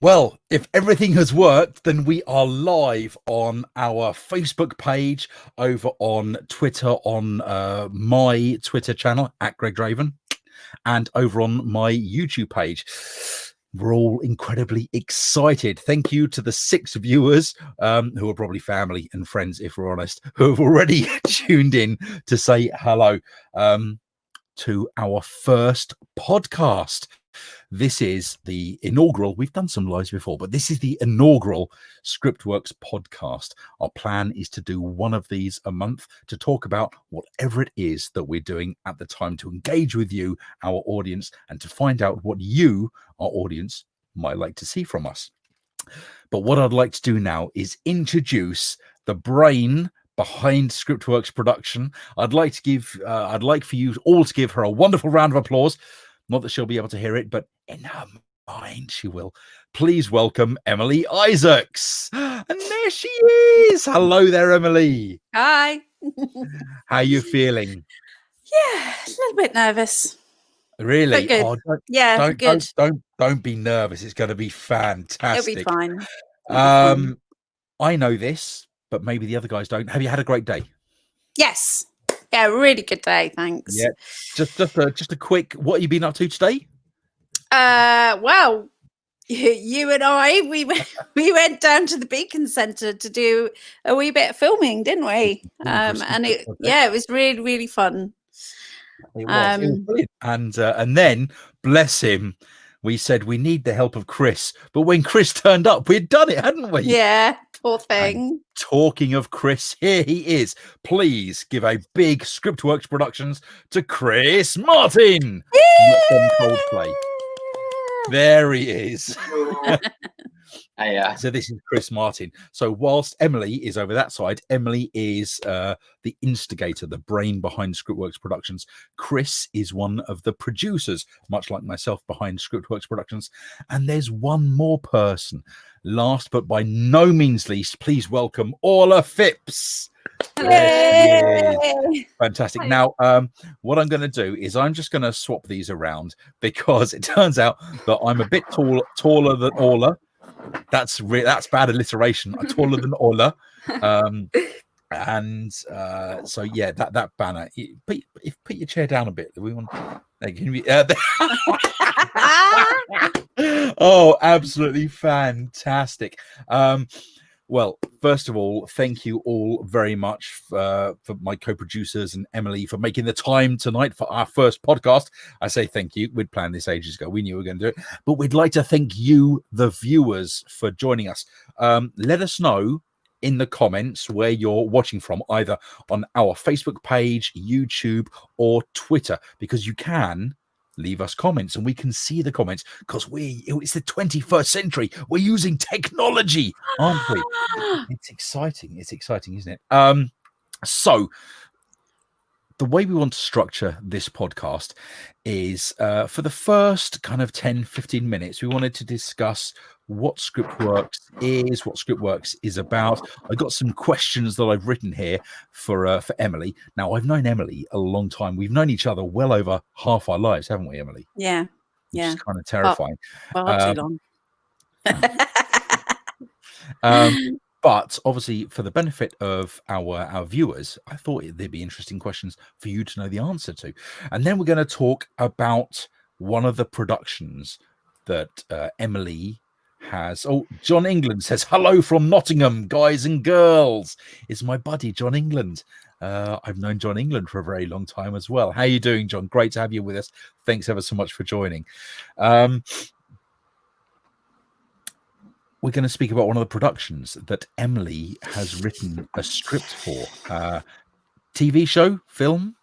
Well, if everything has worked, then we are live on our Facebook page, over on Twitter, on my Twitter channel at Greg Draven, and over on my YouTube page. We're all incredibly excited. Thank you to the 6 viewers who are probably family and friends, if we're honest, who have already tuned in to say hello to our first podcast. This is the inaugural, we've done some lives before, but this is the inaugural Scriptworks podcast. Our plan is to do one of these a month to talk about whatever it is that we're doing at the time, to engage with you, our audience, and to find out what you, our audience, might like to see from us. But what I'd like to do now is introduce the brain behind Scriptworks production. I'd like for you all to give her a wonderful round of applause. Not that she'll be able to hear it, but in her mind she will. Please welcome Emily Isaacs. And there she is. Hello there, Emily. Hi. How are you feeling? Yeah, a little bit nervous. Really? But good. Good. Don't be nervous. It's going to be fantastic. It'll be fine. I know this, but maybe the other guys don't. Have you had a great day? Yes. Yeah, really good day, thanks. Yeah. Just a quick, what have you been up to today? Well, you and I, we went down to the Beacon Centre to do a wee bit of filming, didn't we? And it was really, really fun. It was brilliant. And then, bless him, we said we need the help of Chris. But when Chris turned up, we'd done it, hadn't we? Yeah, poor thing. And talking of Chris, here he is. Please give a big Scriptworks Productions to Chris Martin. Coldplay. There he is. So this is Chris Martin. So whilst Emily is over that side, Emily is the instigator, the brain behind Scriptworks Productions. Chris is one of the producers, much like myself, behind Scriptworks Productions. And there's one more person. Last but by no means least, please welcome Orla Phipps. Yay! Fantastic. Now, what I'm going to do is I'm just going to swap these around, because it turns out that I'm a bit taller than Orla. That's bad alliteration. I'm taller than Orla. So yeah, that banner. Put your chair down a bit. We want. Oh, absolutely fantastic. Well, first of all, thank you all very much for my co-producers and Emily for making the time tonight for our first podcast. I say thank you. We'd planned this ages ago. We knew we were going to do it. But we'd like to thank you, the viewers, for joining us. Let us know in the comments where you're watching from, either on our Facebook page, YouTube, or Twitter, because you can leave us comments and we can see the comments, because it's the 21st century. We're using technology, aren't we? It's exciting, isn't it? So the way we want to structure this podcast is for the first kind of 10-15 minutes, we wanted to discuss what Scriptworks is about. I got some questions that I've written here for Emily. Now, I've known Emily a long time. We've known each other well over half our lives, haven't we, Emily? Yeah. Which is kind of terrifying. Too long. But obviously, for the benefit of our viewers, I thought there'd be interesting questions for you to know the answer to. And then we're going to talk about one of the productions that Emily has. Oh, John England says, hello from Nottingham, guys and girls. It's my buddy, John England. I've known John England for a very long time as well. How are you doing, John? Great to have you with us. Thanks ever so much for joining. We're going to speak about one of the productions that Emily has written a script for. TV show, film?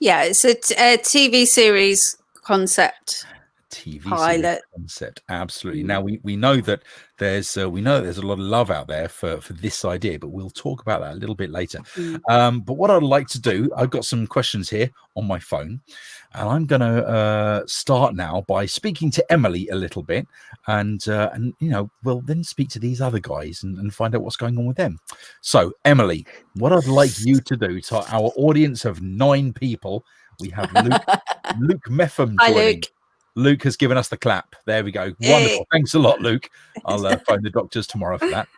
Yeah, it's a TV series concept. TV pilot concept, absolutely. Now we know that there's a lot of love out there for this idea, but we'll talk about that a little bit later. But what I'd like to do, I've got some questions here on my phone, and I'm going to start now by speaking to Emily a little bit, and we'll then speak to these other guys and find out what's going on with them. So, Emily, what I'd like you to do to our audience of 9 people, we have Luke Meffam joining. Hi, Luke. Luke has given us the clap. There we go. Wonderful. Thanks a lot, Luke. I'll phone the doctors tomorrow for that.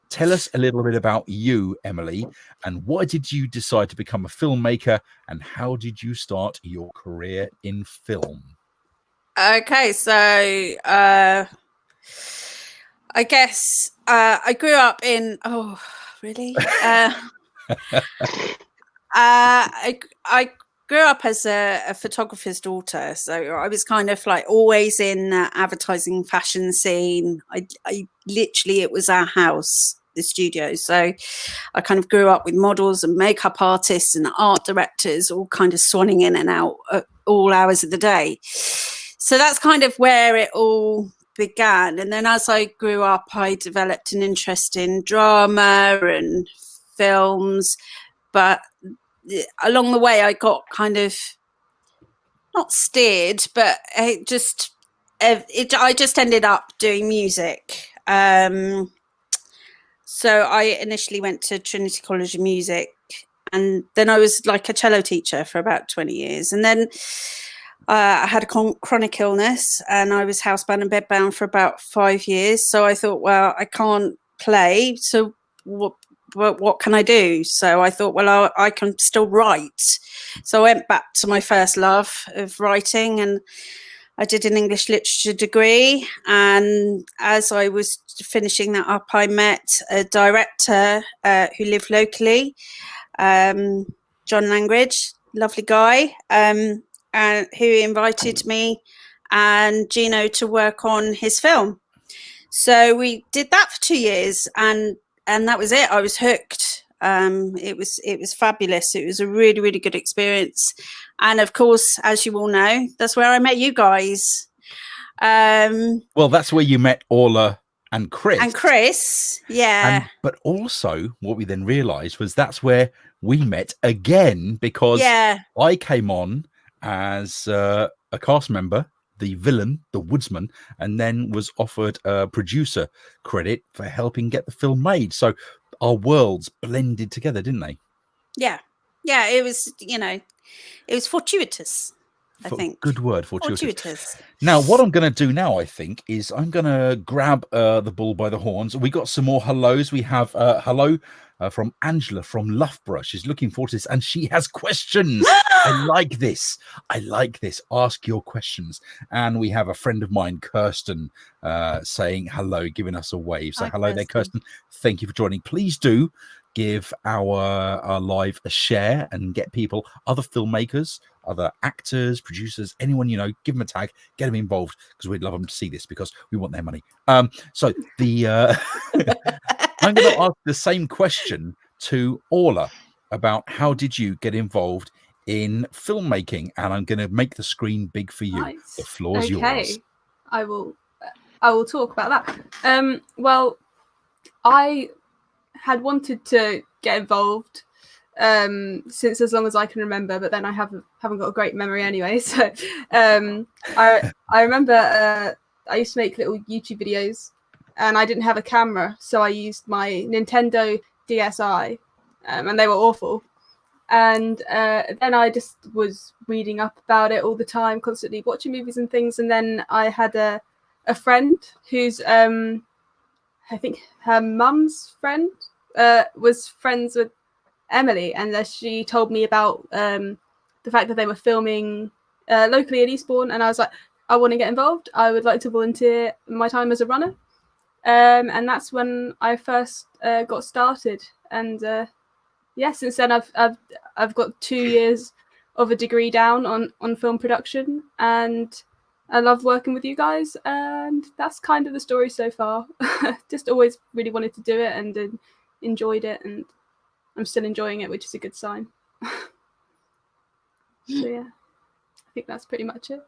Tell us a little bit about you, Emily, and why did you decide to become a filmmaker, and how did you start your career in film? Okay, so I guess I grew up in. Oh, really? I grew up as a photographer's daughter, so I was kind of like always in the advertising fashion scene. I literally, it was our house, the studio. So I kind of grew up with models and makeup artists and art directors all kind of swanning in and out at all hours of the day. So that's kind of where it all began. And then as I grew up, I developed an interest in drama and films, but along the way I got kind of not steered, but I just ended up doing music. So I initially went to Trinity College of Music, and then I was like a cello teacher for about 20 years. And then I had a chronic illness, and I was housebound and bedbound for about 5 years. So I thought, well, I can't play. So what can I do? So I thought, well, I can still write. So I went back to my first love of writing, and I did an English literature degree. And as I was finishing that up, I met a director who lived locally, John Langridge, lovely guy, who invited me and Gino to work on his film. So we did that for 2 years, and that was it. I was hooked. It was fabulous. It was a really, really good experience. And of course, as you all know, that's where I met you guys. Well, that's where you met Orla and Chris. And Chris, yeah. But also what we then realized was that's where we met again, because I came on as a cast member, the villain, the woodsman, and then was offered a producer credit for helping get the film made. So our worlds blended together, didn't they? Yeah. It was, it was fortuitous. I think. Good word, fortuitous. Now, what I'm going to do now, I think, is I'm going to grab the bull by the horns. We got some more hellos. We have hello from Angela from Loughborough. She's looking forward to this, and she has questions. I like this. Ask your questions. And we have a friend of mine, Kirsten, saying hello, giving us a wave. So hello there, Kirsten. Thank you for joining. Please do give our live a share and get people, other filmmakers, other actors, producers, anyone you know, give them a tag, get them involved, because we'd love them to see this, because we want their money. So the I'm going to ask the same question to Orla about how did you get involved in filmmaking, and I'm going to make the screen big for you. Nice. The floor's yours. I will talk about that. Well, I had wanted to get involved since as long as I can remember, but then I haven't got a great memory anyway. So I remember I used to make little YouTube videos, and I didn't have a camera, so I used my Nintendo DSi, and they were awful. And then I just was reading up about it all the time, constantly watching movies and things. And then I had a friend who's I think her mum's friend was friends with Emily, and she told me about the fact that they were filming locally in Eastbourne, and I was like, I want to get involved. I would like to volunteer my time as a runner, and that's when I first got started. And since then I've got 2 years of a degree down on film production, and I love working with you guys, and that's kind of the story so far. Just always really wanted to do it and enjoyed it, and I'm still enjoying it, which is a good sign. So yeah, I think that's pretty much it.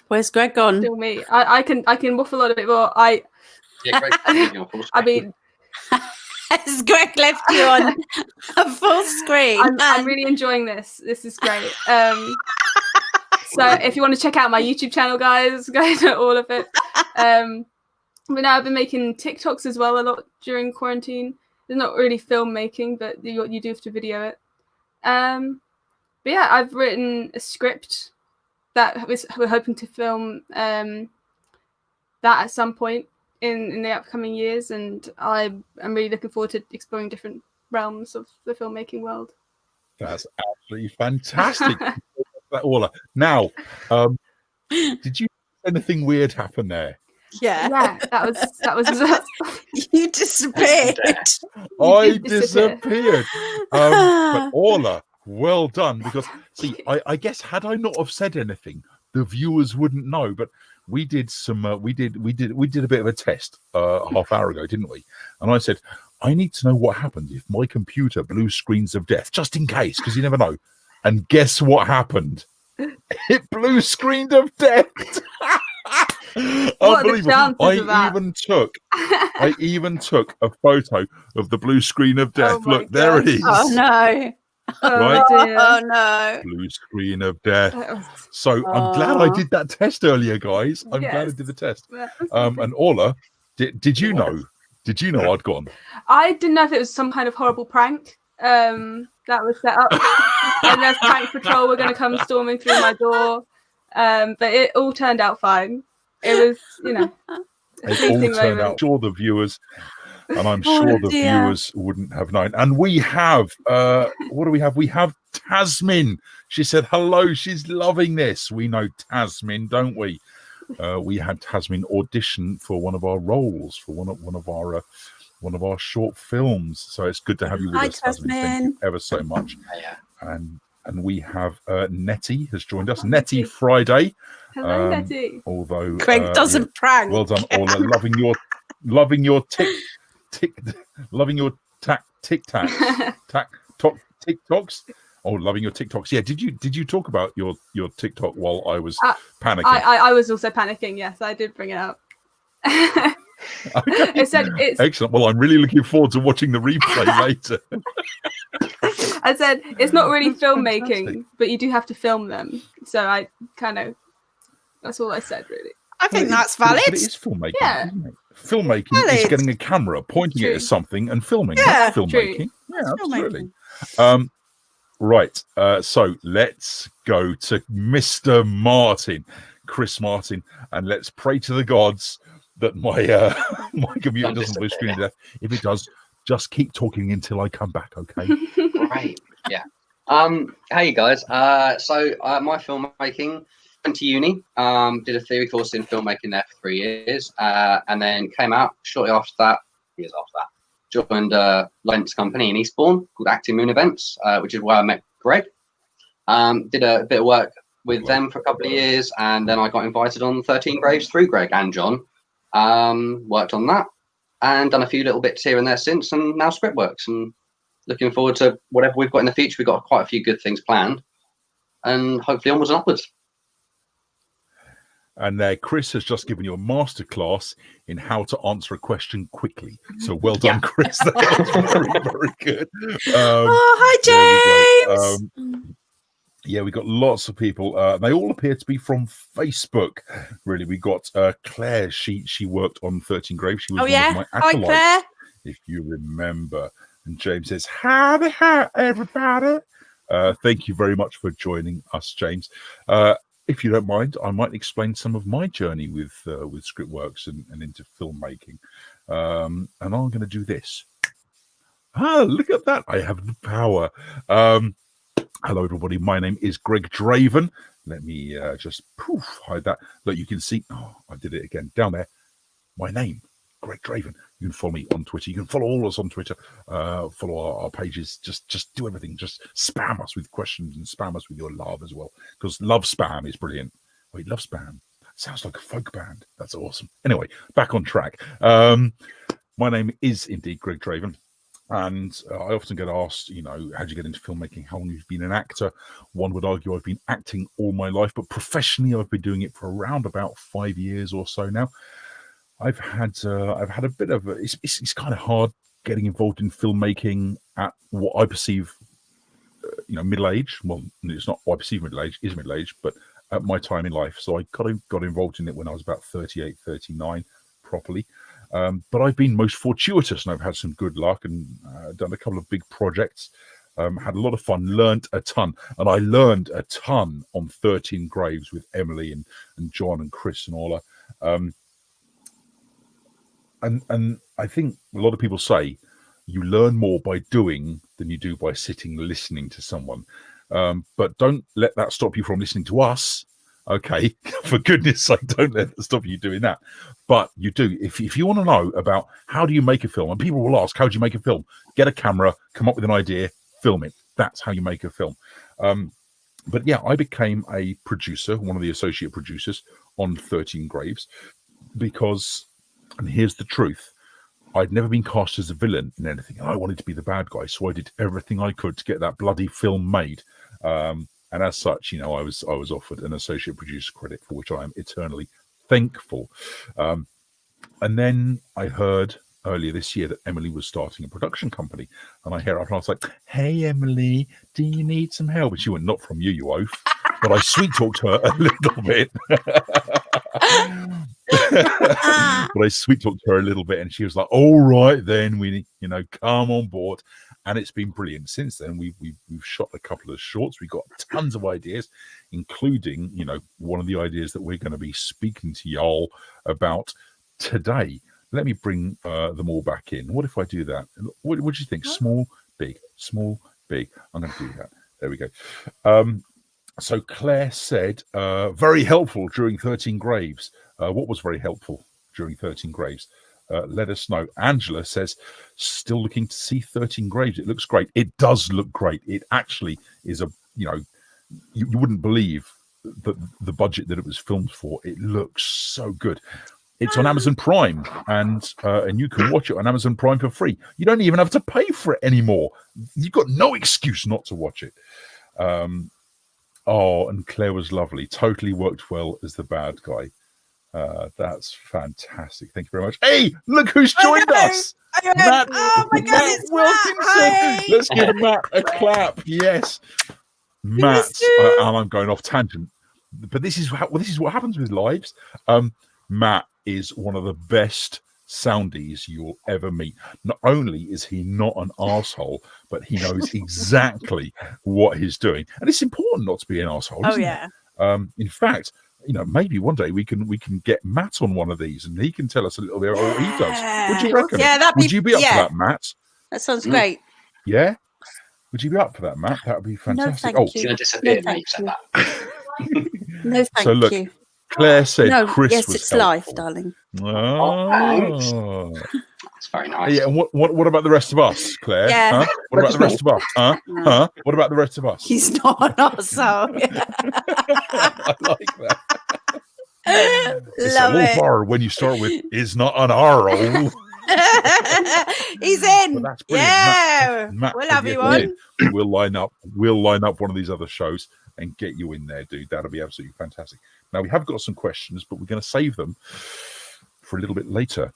Where's Greg gone? Still me. I can waffle on a bit more. I mean, has Greg left you on a full screen? I'm really enjoying this. This is great. So if you want to check out my YouTube channel, guys, go to all of it. But now I've been making TikToks as well a lot during quarantine, It's not really filmmaking, but you do have to video it. But yeah, I've written a script that we're hoping to film that at some point in the upcoming years, and I'm really looking forward to exploring different realms of the filmmaking world. That's absolutely fantastic. Orla. Now, did you anything weird happen there? Yeah, that was you disappeared. I disappeared. But Orla, well done. Because see, I guess had I not have said anything, the viewers wouldn't know. But we did some. We did a bit of a test half hour ago, didn't we? And I said, I need to know what happens if my computer blue screens of death, just in case, because you never know. And guess what happened? It blue screened of death. Unbelievable. I even took a photo of the blue screen of death. Look, there it is. Oh no. Right? Oh no. Blue screen of death. So I'm glad I did that test earlier, guys. I'm glad I did the test. And Orla, did you know? Did you know I'd gone? I didn't know if it was some kind of horrible prank that was set up. And there's prank patrol were going to come storming through my door. But it all turned out fine. It was, it all turned out. Sure, the viewers, and I'm sure the viewers wouldn't have known. And we have, what do we have? We have Tasmin. She said hello. She's loving this. We know Tasmin, don't we? We had Tasmin audition for one of our roles for one of our short films. So it's good to have you with us, Tasmin. Thank you ever so much. And we have Nettie has joined us. Nettie Friday. Hello, Nettie. Although Craig doesn't prank. Well done, Orla. loving your TikToks. Oh, loving your TikToks. Yeah. Did you talk about your TikTok while I was panicking? I was also panicking. Yes, I did bring it up. Okay. It's excellent. Well, I'm really looking forward to watching the replay later. I said it's not really filmmaking, but you do have to film them. So that's all I said, really. I think that's valid. But it is filmmaking. Yeah. Isn't it? Filmmaking is getting a camera, pointing it at something, and filming. Yeah, that's filmmaking. True. Yeah, that's absolutely. Filmmaking. Right. So let's go to Mr. Martin, Chris Martin, and let's pray to the gods that my my computer doesn't blue screen to death. If it does, just keep talking until I come back, okay? Great. Yeah. Hey guys. So my filmmaking, went to uni, did a theory course in filmmaking there for 3 years, and then came out shortly after that, years after that, joined a events company in Eastbourne called Acting Moon Events, which is where I met Greg. Did a bit of work with them for a couple of years, and then I got invited on 13 Graves through Greg and John. Worked on that and done a few little bits here and there since, and now Scriptworks, and looking forward to whatever we've got in the future. We've got quite a few good things planned, and hopefully onwards and upwards. And Chris has just given you a masterclass in how to answer a question quickly. So well done, Chris. That was very, very good. Hi, James. Yeah, we got lots of people. They all appear to be from Facebook. Really, we got Claire. She worked on 13 Graves. She was one of my acolytes, Claire. if you remember. And James says, "Howdy, everybody." Thank you very much for joining us, James. If you don't mind, I might explain some of my journey with Scriptworks and into filmmaking. And I'm going to do this. Look at that! I have the power. Hello, everybody. My name is Greg Draven. Let me just hide that. Look, you can see. Oh, I did it again. Down there. My name, Greg Draven. You can follow me on Twitter. You can follow all of us on Twitter. Follow our pages. Just do everything. Just spam us with questions and spam us with your love as well. Because love spam is brilliant. Wait, love spam. That sounds like a folk band. That's awesome. Anyway, back on track. My name is indeed Greg Draven. And I often get asked, how'd you get into filmmaking? How long have you been an actor? One would argue I've been acting all my life, but professionally I've been doing it for around about 5 years or so now. I've had a bit of it's kind of hard getting involved in filmmaking at what I perceive, middle age. Well, it's not what I perceive middle age is middle age, but at my time in life. So I got involved in it when I was about 38, 39 properly. But I've been most fortuitous, and I've had some good luck and done a couple of big projects. Had a lot of fun, learned a ton, and I learned a ton on 13 Graves with Emily and John and Chris and all that. And I think a lot of people say you learn more by doing than you do by sitting listening to someone. But don't let that stop you from listening to us. Okay, for goodness sake, don't let that stop you doing that. But you do. If you want to know about how do you make a film, and people will ask, how do you make a film? Get a camera, come up with an idea, film it. That's how you make a film. But yeah, I became a producer, one of the associate producers on 13 Graves, because, and here's the truth, I'd never been cast as a villain in anything, and I wanted to be the bad guy, so I did everything I could to get that bloody film made. And as such, I was offered an associate producer credit, for which I am eternally thankful. And then I heard earlier this year that Emily was starting a production company, and I hear her, and I was like, "Hey, Emily, do you need some help?" And she went, "Not from you, you oaf." But I sweet talked her a little bit. But I sweet talked her a little bit, and she was like, "All right, then we, come on board." And it's been brilliant. Since then, we've shot a couple of shorts. We've got tons of ideas, including, one of the ideas that we're going to be speaking to y'all about today. Let me bring them all back in. What if I do that? What do you think? Small, big, small, big. I'm going to do that. There we go. So Claire said, very helpful during 13 Graves. What was very helpful during 13 Graves? Let us know. Angela says, still looking to see 13 Graves. It looks great. It does look great. It actually is you wouldn't believe the budget that it was filmed for. It looks so good. It's on Amazon Prime, and you can watch it on Amazon Prime for free. You don't even have to pay for it anymore. You've got no excuse not to watch it. And Claire was lovely. Totally worked well as the bad guy. That's fantastic. Thank you very much. Hey, look who's joined us. Matt, oh my God, Matt it's Wilkinson. Matt. Let's give Matt a clap. Yes, Matt. And I'm going off tangent, but this is what happens with lives. Matt is one of the best soundies you'll ever meet. Not only is he not an arsehole, but he knows exactly what he's doing, and it's important not to be an arsehole. Oh yeah. In fact, maybe one day we can get Matt on one of these, and he can tell us a little bit about what he does. Would you reckon? Yeah, would you be up for that, Matt? That sounds great. Yeah. Would you be up for that, Matt? That would be fantastic. No, thank you. You're going to disappear now you said that. No, thank so look, you. Claire said Chris yes, was it's helpful. live, darling. Oh, that's very nice. Yeah, and what about the rest of us, Claire? Yeah. Huh? What about the rest of us? Huh? Huh? What about the rest of us? He's not an arsehole. I like that. It's Love a little it. bar when you start with "is not an arrow." He's in. Well, that's brilliant. Yeah, Matt, we'll have you on. We'll line up one of these other shows and get you in there, dude. That'll be absolutely fantastic. Now we have got some questions, but we're going to save them for a little bit later.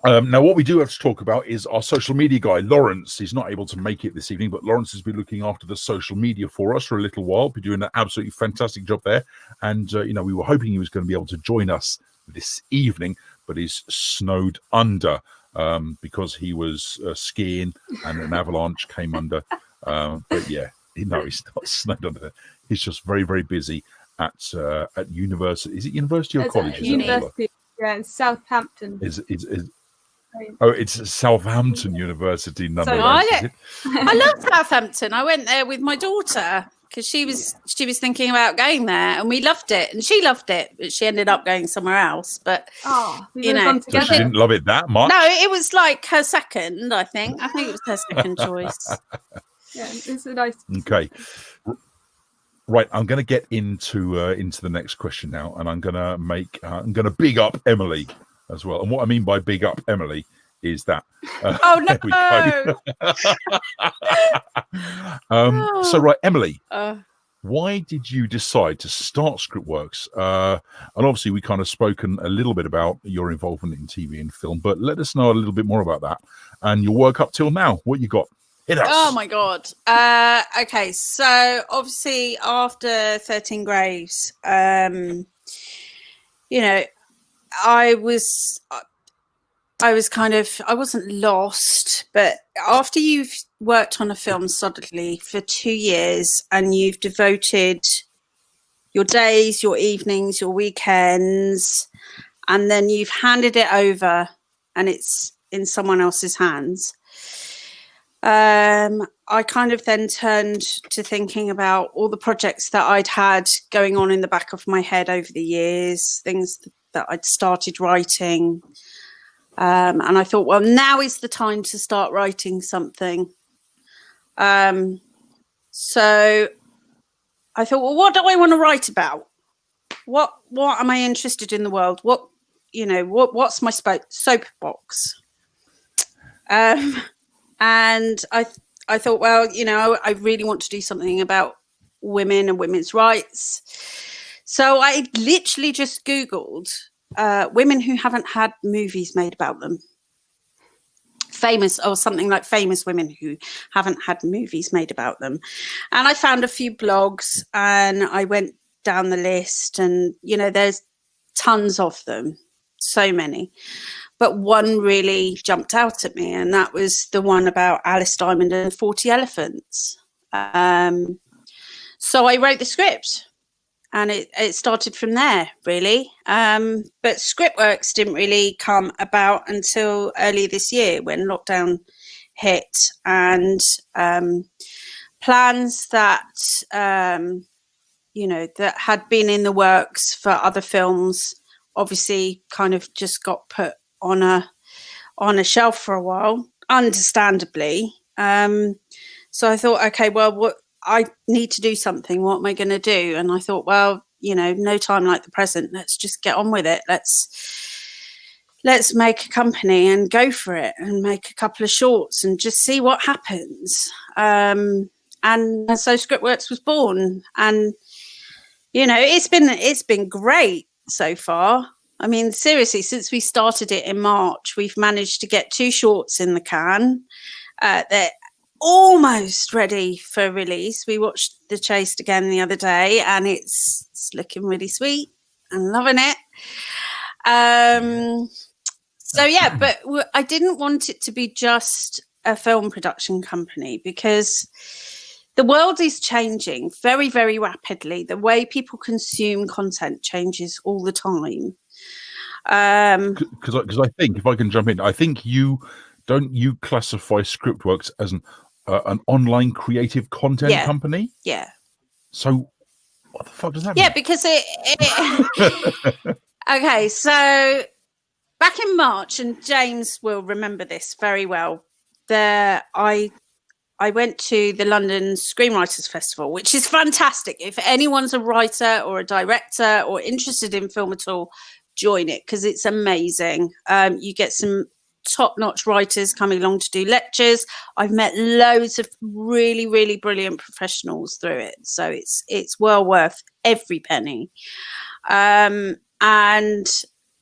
Now, what we do have to talk about is our social media guy, Lawrence. He's not able to make it this evening, but Lawrence has been looking after the social media for us for a little while, been doing an absolutely fantastic job there. And, we were hoping he was going to be able to join us this evening, but he's snowed under because he was skiing and an avalanche came under. But yeah, he's not snowed under. He's just very, very busy at university. Is it university or college? University, yeah, in Southampton. It's Southampton University, nonetheless. I love Southampton. I went there with my daughter because she was thinking about going there, and we loved it, and she loved it, but she ended up going somewhere else. But so she didn't love it that much. No, it was like her second. I think it was her second choice. Yeah, it's a nice. Okay. Right, I'm going to get into the next question now, and I'm going to big up Emily as well. And what I mean by big up Emily is that. Oh no! So right, Emily, why did you decide to start Scriptworks? And obviously, we kind of spoken a little bit about your involvement in TV and film, but let us know a little bit more about that and your work up till now. What you got? Hit us. Oh my God. Okay, so obviously after 13 Graves, I I wasn't lost, but after you've worked on a film solidly for 2 years and you've devoted your days, your evenings, your weekends, and then you've handed it over and it's in someone else's hands, I kind of then turned to thinking about all the projects that I'd had going on in the back of my head over the years, things that I'd started writing. And I thought, well, now is the time to start writing something. So I thought, well, what do I want to write about? What am I interested in the world? What's my soapbox? And I thought, well, I really want to do something about women and women's rights. So I literally just Googled women who haven't had movies made about them. Famous women who haven't had movies made about them. And I found a few blogs and I went down the list, and there's tons of them, so many, but one really jumped out at me, and that was the one about Alice Diamond and 40 Elephants. So I wrote the script, and it started from there, really. But Scriptworks didn't really come about until early this year, when lockdown hit, and plans that that had been in the works for other films obviously kind of just got put on a shelf for a while, understandably. So I thought, okay, well, I need to do something. What am I going to do? And I thought, well, no time like the present. Let's just get on with it. Let's make a company and go for it, and make a couple of shorts and just see what happens. And so Scriptworks was born, and it's been great so far. I mean, seriously, since we started it in March, we've managed to get 2 shorts in the can. They're almost ready for release. We watched The Chaste again the other day, and it's looking really sweet. I'm loving it. So yeah, but I didn't want it to be just a film production company, because the world is changing very, very rapidly. The way people consume content changes all the time. Because I think, if I can jump in, I think you classify Scriptworks as an online creative content company? Yeah. So what the fuck does that mean? Yeah, because okay, so back in March, and James will remember this very well, I went to the London Screenwriters Festival, which is fantastic. If anyone's a writer or a director or interested in film at all, join it, because it's amazing. You get some top-notch writers coming along to do lectures. I've met loads of really, really brilliant professionals through it. So it's well worth every penny. And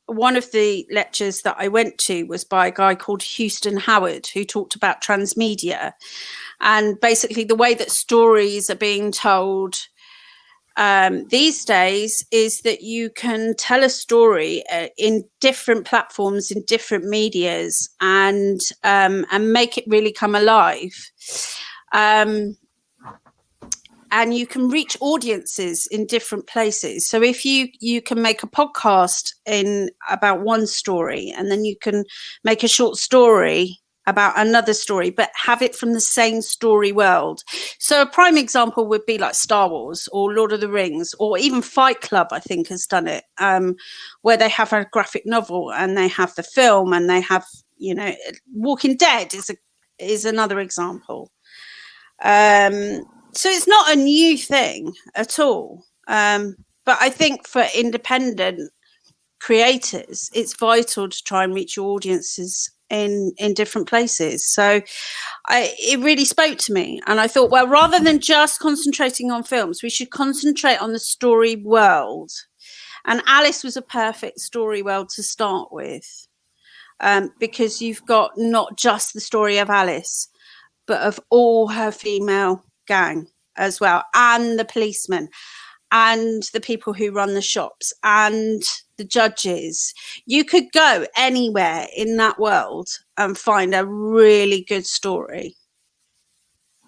one of the lectures that I went to was by a guy called Houston Howard, who talked about transmedia. And basically the way that stories are being told these days is that you can tell a story in different platforms, in different medias, and make it really come alive. And you can reach audiences in different places. So if you can make a podcast about one story, and then you can make a short story about another story, but have it from the same story world. So a prime example would be like Star Wars or Lord of the Rings, or even Fight Club, I think, has done it, where they have a graphic novel and they have the film, and they have, Walking Dead is another example. So it's not a new thing at all. But I think for independent creators, it's vital to try and reach your audiences in different places. So it really spoke to me, and I thought, well, rather than just concentrating on films, we should concentrate on the story world. And Alice was a perfect story world to start with, because you've got not just the story of Alice, but of all her female gang as well, and the policeman and the people who run the shops and the judges. You could go anywhere in that world and find a really good story.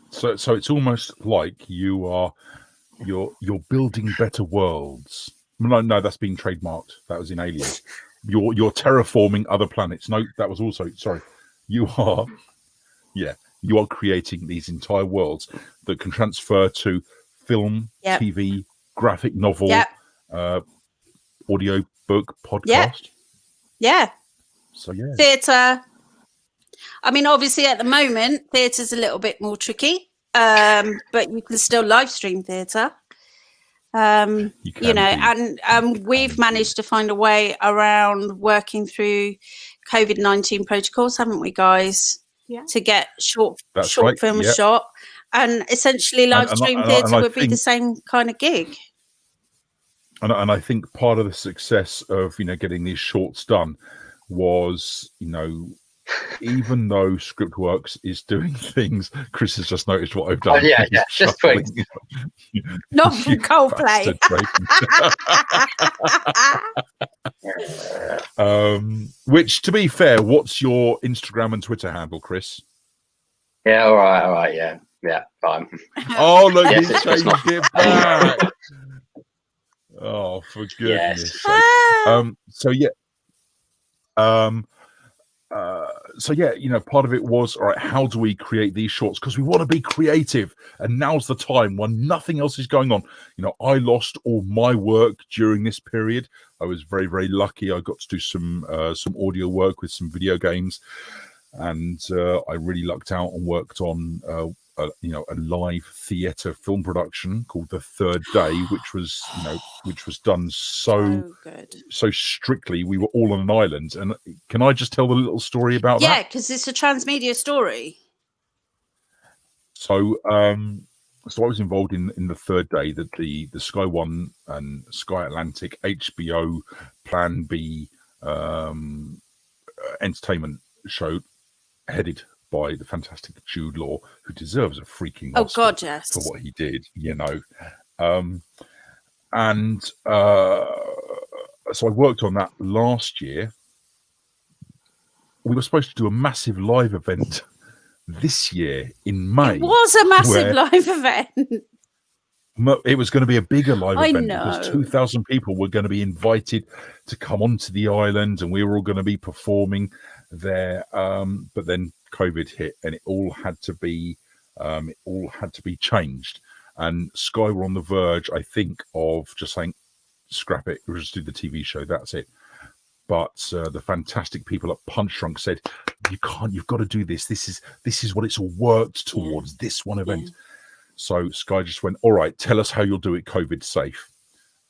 So it's almost like you're building better worlds. No, that's been trademarked. That was in Aliens. You're terraforming other planets. No, that was also, sorry. You are creating these entire worlds that can transfer to film, TV, graphic novel, audio book, podcast. Yeah. So yeah. Theatre. I mean, obviously at the moment, theatre's a little bit more tricky, but you can still live stream theatre. And we've managed to find a way around working through COVID-19 protocols, haven't we, guys? Yeah. To get short right. film shot, and essentially live stream theatre would be the same kind of gig. And I think part of the success of getting these shorts done was even though Scriptworks is doing things, Chris has just noticed what I've done. Oh, yeah, just quick. Not from Coldplay. Which, to be fair, what's your Instagram and Twitter handle, Chris? Yeah, all right, yeah, fine. Oh, look, Yes, he's changed it back. Oh, for goodness sake. Part of it was, all right, how do we create these shorts? Because we want to be creative, and now's the time when nothing else is going on. I lost all my work during this period. I was very, very lucky. I got to do some audio work with some video games, and I really lucked out and worked on a live theatre film production called The Third Day, which was done so strictly. We were all on an island. And can I just tell the little story about that? Yeah, because it's a transmedia story. So I was involved in The Third Day, that the Sky One and Sky Atlantic HBO Plan B entertainment show, headed by the fantastic Jude Law, who deserves a freaking Oscar for what he did, so I worked on that last year. We were supposed to do a massive live event this year in May. It was a massive live event. It was going to be a bigger live event know. Because 2,000 people were going to be invited to come onto the island, and we were all going to be performing there. But then COVID hit, and it all had to be changed. And Sky were on the verge, I think, of just saying, "Scrap it. We'll just do the TV show. That's it." But the fantastic people at Punch Drunk said, "You can't. You've got to do this. This is what it's all worked towards. This one event." Yeah. So Sky just went, "All right, tell us how you'll do it COVID safe."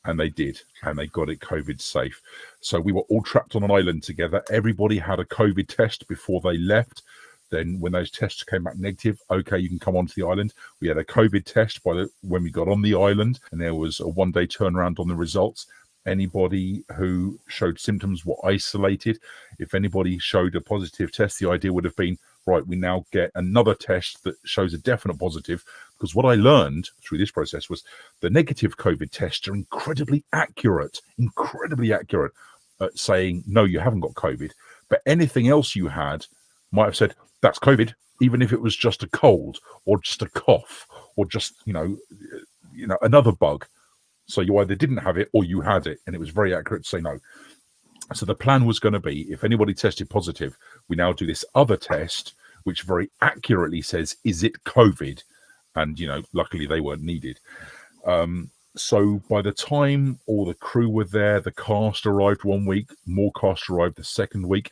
And they did, and they got it COVID safe. So we were all trapped on an island together. Everybody had a COVID test before they left. Then when those tests came back negative, okay, you can come onto the island. We had a COVID test when we got on the island, and there was a one-day turnaround on the results. Anybody who showed symptoms were isolated. If anybody showed a positive test, the idea would have been, right, we now get another test that shows a definite positive. Because what I learned through this process was the negative COVID tests are incredibly accurate at saying, no, you haven't got COVID. But anything else you had might have said, that's COVID, even if it was just a cold or just a cough or just, another bug. So you either didn't have it or you had it. And it was very accurate to say no. So the plan was going to be, if anybody tested positive, we now do this other test, which very accurately says, is it COVID? And, luckily they weren't needed. So by the time all the crew were there, the cast arrived 1 week, more cast arrived the second week.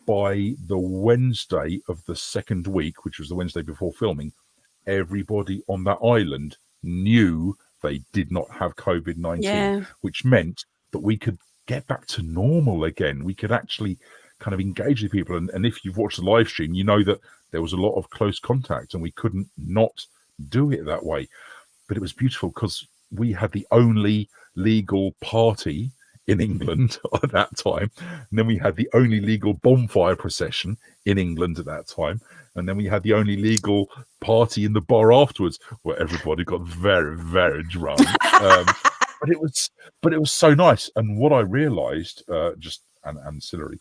By the Wednesday of the second week, which was the Wednesday before filming, everybody on that island knew they did not have COVID-19, which meant that we could get back to normal again. We could actually kind of engage with people. And if you've watched the live stream, you know that there was a lot of close contact and we couldn't not do it that way. But it was beautiful because we had the only legal party in England at that time. And then we had the only legal bonfire procession in England at that time. And then we had the only legal party in the bar afterwards, where everybody got very, very drunk. But it was so nice. And what I realised, just an ancillary,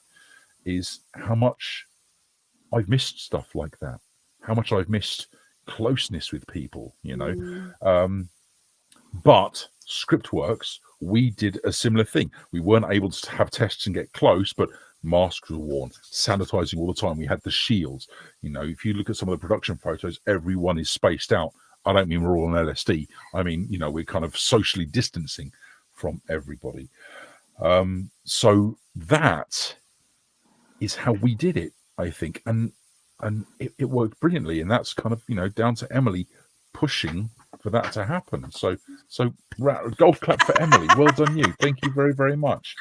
is how much I've missed stuff like that. How much I've missed closeness with people, you know. But Scriptworks, we did a similar thing. We weren't able to have tests and get close, but masks were worn, sanitizing all the time. We had the shields. You know, if you look at some of the production photos, everyone is spaced out. I don't mean we're all on LSD. I mean, you know, we're kind of socially distancing from everybody. So that is how we did it, I think. And it worked brilliantly. And that's kind of, you know, down to Emily pushing for that to happen. So golf clap for Emily. Well done, you. Thank you very, very much.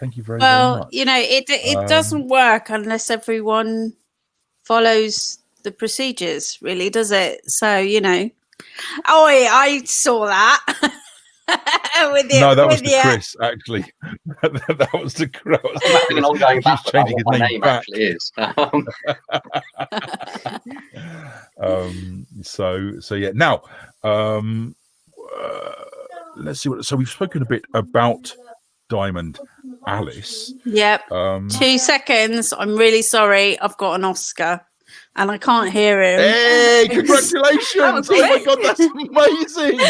Thank you very, very much. You know, it doesn't work unless everyone follows the procedures, really, does it? So, you know, I saw that. No, that was the Chris, actually. that was the Chris. That's an ongoing battle about what my name actually is. So yeah. Now, let's see what. So we've spoken a bit about Diamond Alice. Yep. 2 seconds. I'm really sorry. I've got an Oscar. And I can't hear him. Hey, congratulations! Oh my God, that's amazing!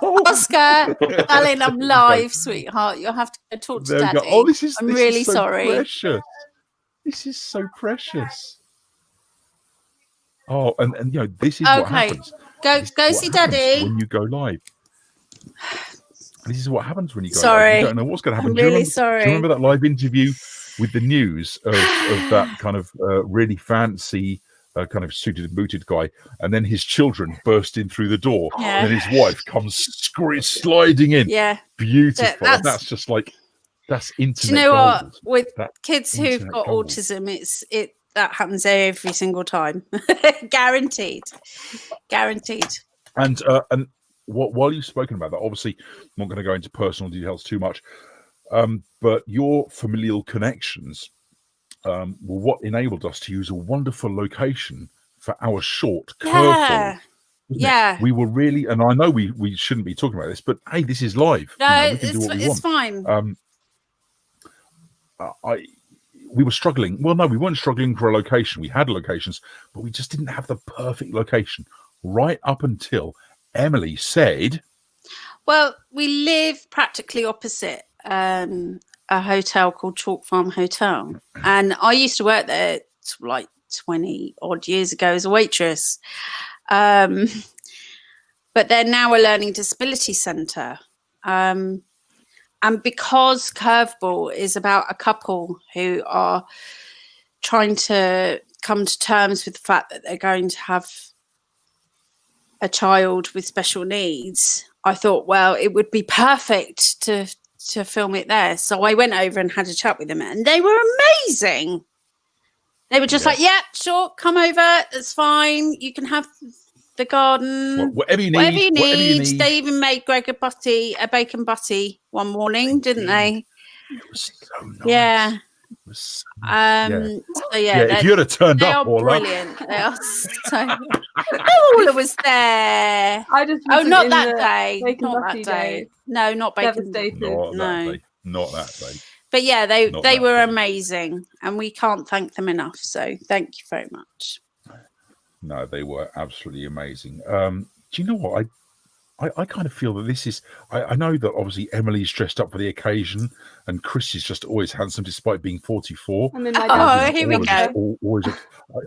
Oh. Oscar, darling, I'm live, sweetheart. You'll have to go talk to Daddy. Oh, I'm really so sorry. Precious. This is so precious. Oh, and you know, this is what happens. Go see Daddy. When you go live. This is what happens when you go live. You don't know what's going to happen. I'm really sorry. Do you remember that live interview with the news of that kind of really fancy kind of suited and booted guy, and then his children burst in through the door, and then his wife comes sliding in. Yeah, beautiful. That's just like, that's internet. Do you know gold. What? With kids who've got autism, that happens every single time. Guaranteed. And while you've spoken about that, obviously I'm not going to go into personal details too much, but your familial connections were what enabled us to use a wonderful location for our short curveball. Yeah, we were really, and I know we shouldn't be talking about this, but hey, this is live. No, we can do what we it's want. Fine. We were struggling. Well, no, we weren't struggling for a location. We had locations, but we just didn't have the perfect location. Right up until Emily said, well, we live practically opposite a hotel called Chalk Farm Hotel, and I used to work there like 20 odd years ago as a waitress, but they're now a learning disability centre, and because Curveball is about a couple who are trying to come to terms with the fact that they're going to have a child with special needs, I thought, well, it would be perfect to film it there. So I went over and had a chat with them, and they were amazing. They were just like, yeah, sure, come over, it's fine, you can have the garden, whatever you need. They even made Greg a bacon butty one morning, didn't they? It was so nice. Yeah. It was so So if you had turned they up, are brilliant. They are so. Paula was there. I just not that day. Bacon Not butty that day. day. No, not bacon. Devastated. Not that day. But yeah, they were amazing, and we can't thank them enough. So thank you very much. No, they were absolutely amazing. Do you know what? I kind of feel that this is. I know that obviously Emily's dressed up for the occasion, and Chris is just always handsome despite being 44. And then my here we go.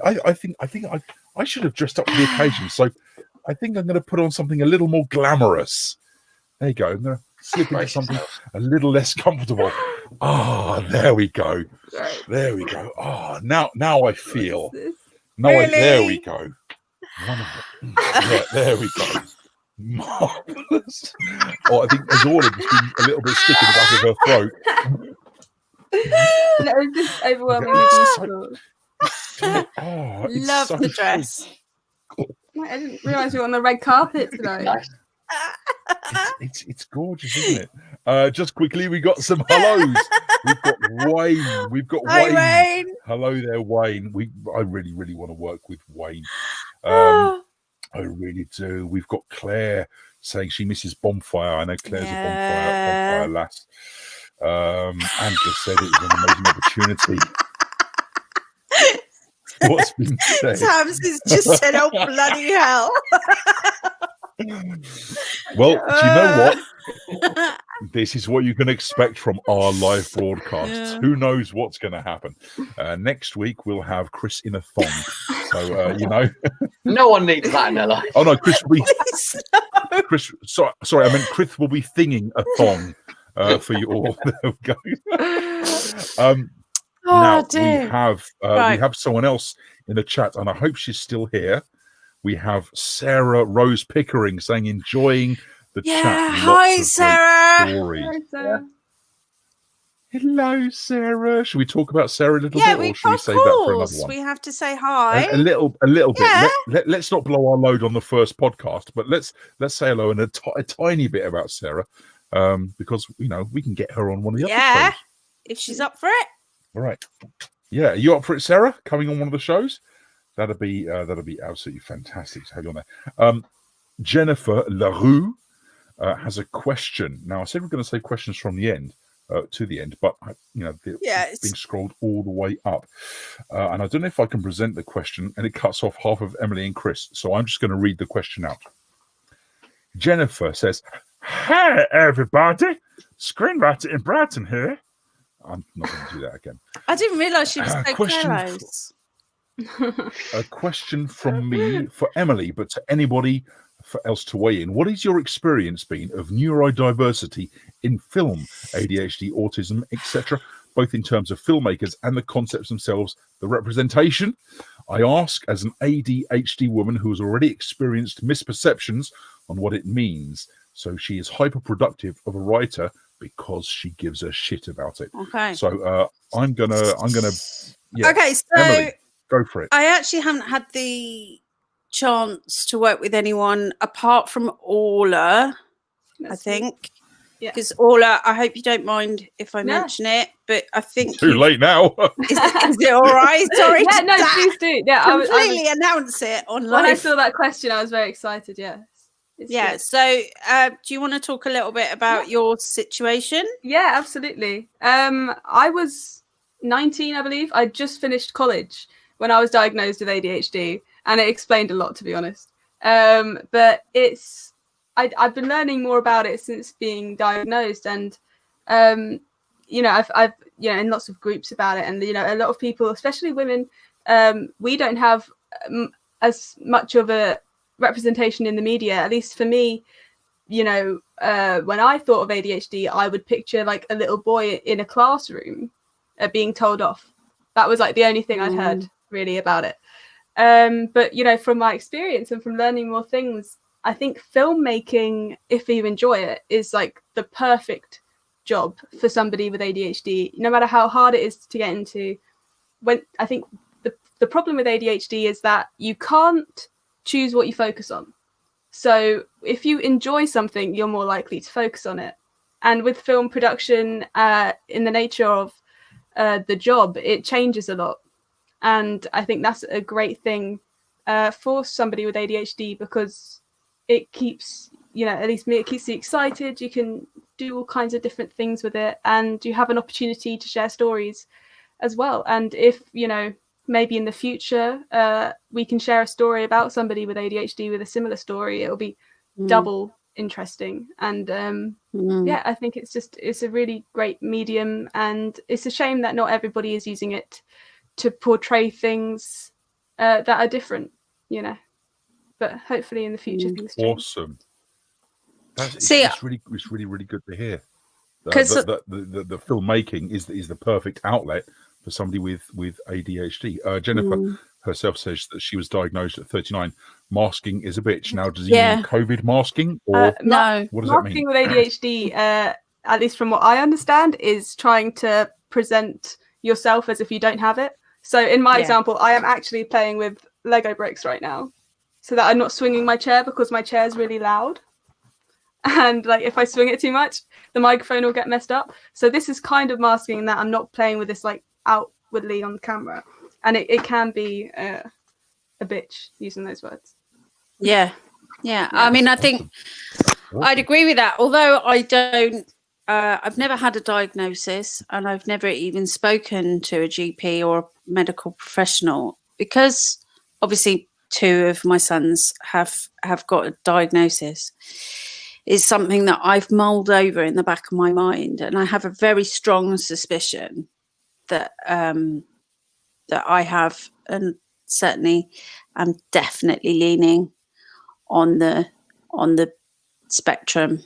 I think I should have dressed up for the occasion. So I think I'm going to put on something a little more glamorous. There you go. I'm going to slip into something a little less comfortable. Oh, there we go. There we go. Oh, now I feel. There we go. Yeah, there we go. Marvelous. Oh, I think Azorla has been a little bit sticky in the back of her throat. That was just overwhelmingly beautiful. Love the dress. I didn't realise we were on the red carpet tonight. Nice. It's gorgeous, isn't it? Just quickly, we got some hellos. We've got Wayne. We've got Hi, Wayne. Wayne. Hello there, Wayne. I really, really want to work with Wayne. Oh. I really do. We've got Claire saying she misses Bonfire. I know Claire's a bonfire lass. Angela said it was an amazing opportunity. What's been said? Tamsin's just said, "Oh bloody hell!" Well, do you know what? This is what you can expect from our live broadcasts. Who knows what's going to happen? Next week we'll have Chris in a thong. So no one needs that in their life. Oh no, Chris will be. Chris, sorry, I meant Chris will be thinging a thong for you all. There we go. Now we have someone else in the chat, and I hope she's still here. We have Sarah Rose Pickering saying enjoying the chat. Hi, Sarah. Hi, Sarah. Hello, Sarah. Should we talk about Sarah a little bit, or should we of save that for another course. one? We have to say hi. A little bit. Yeah. Let's not blow our load on the first podcast, but let's say hello and a tiny bit about Sarah, because we can get her on one of the episodes. If she's up for it. All right. Yeah, are you up for it, Sarah? Coming on one of the shows? That'd be absolutely fantastic to have you on there. Jennifer LaRue has a question. Now, I said we're going to say questions from the end to the end, but it's being scrolled all the way up, and I don't know if I can present the question, and it cuts off half of Emily and Chris. So I'm just going to read the question out. Jennifer says, "Hey, everybody, Screenwriter in Brighton here." I'm not going to do that again. I didn't realise she was so close. A question from me for Emily, but to anybody else to weigh in. What is your experience been of neurodiversity in film, ADHD, autism, etc., both in terms of filmmakers and the concepts themselves, the representation? I ask as an ADHD woman who has already experienced misperceptions on what it means. So she is hyperproductive of a writer because she gives a shit about it. Okay. So I'm gonna. Okay. So Emily, go for it. I actually haven't had the chance to work with anyone apart from Orla. I think. Yeah. Because Orla, I hope you don't mind if I mention it, but I think too late now. Is it all right? Sorry. Yeah, no, please do. Yeah, completely announce it on live. When I saw that question, I was very excited. Yeah. Good. So do you want to talk a little bit about your situation? Yeah, absolutely. I was 19, I believe. I just finished college when I was diagnosed with ADHD, and it explained a lot, to be honest. But I've been learning more about it since being diagnosed, and I've in lots of groups about it, and a lot of people, especially women, we don't have as much of a representation in the media. At least for me, when I thought of ADHD, I would picture like a little boy in a classroom being told off. That was like the only thing I'd heard really about it. But from my experience and from learning more things, I think filmmaking, if you enjoy it, is like the perfect job for somebody with ADHD, no matter how hard it is to get into. When I think the problem with ADHD is that you can't choose what you focus on. So if you enjoy something, you're more likely to focus on it. And with film production, in the nature of the job, it changes a lot. And I think that's a great thing for somebody with ADHD, because it keeps, at least me, it keeps you excited. You can do all kinds of different things with it, and you have an opportunity to share stories as well. And if, maybe in the future, we can share a story about somebody with ADHD with a similar story, it'll be double interesting. And I think it's a really great medium, and it's a shame that not everybody is using it to portray things that are different, but hopefully in the future things change. Awesome. It's really good to hear. The filmmaking is the perfect outlet for somebody with ADHD. Jennifer herself says that she was diagnosed at 39. Masking is a bitch. Now, does he mean COVID masking, or no? What does that Masking mean? with ADHD, at least from what I understand, is trying to present yourself as if you don't have it. So in my example, I am actually playing with Lego bricks right now, so that I'm not swinging my chair because my chair is really loud. and like if I swing it too much, the microphone will get messed up. So this is kind of masking that I'm not playing with this like outwardly on the camera, and it can be a bitch using those words. Yeah. I mean, I think I'd agree with that. Although I don't, I've never had a diagnosis, and I've never even spoken to a GP or a medical professional, because obviously 2 of my sons have got a diagnosis. Is something that I've mulled over in the back of my mind, and I have a very strong suspicion that that I have, and certainly I'm definitely leaning on the spectrum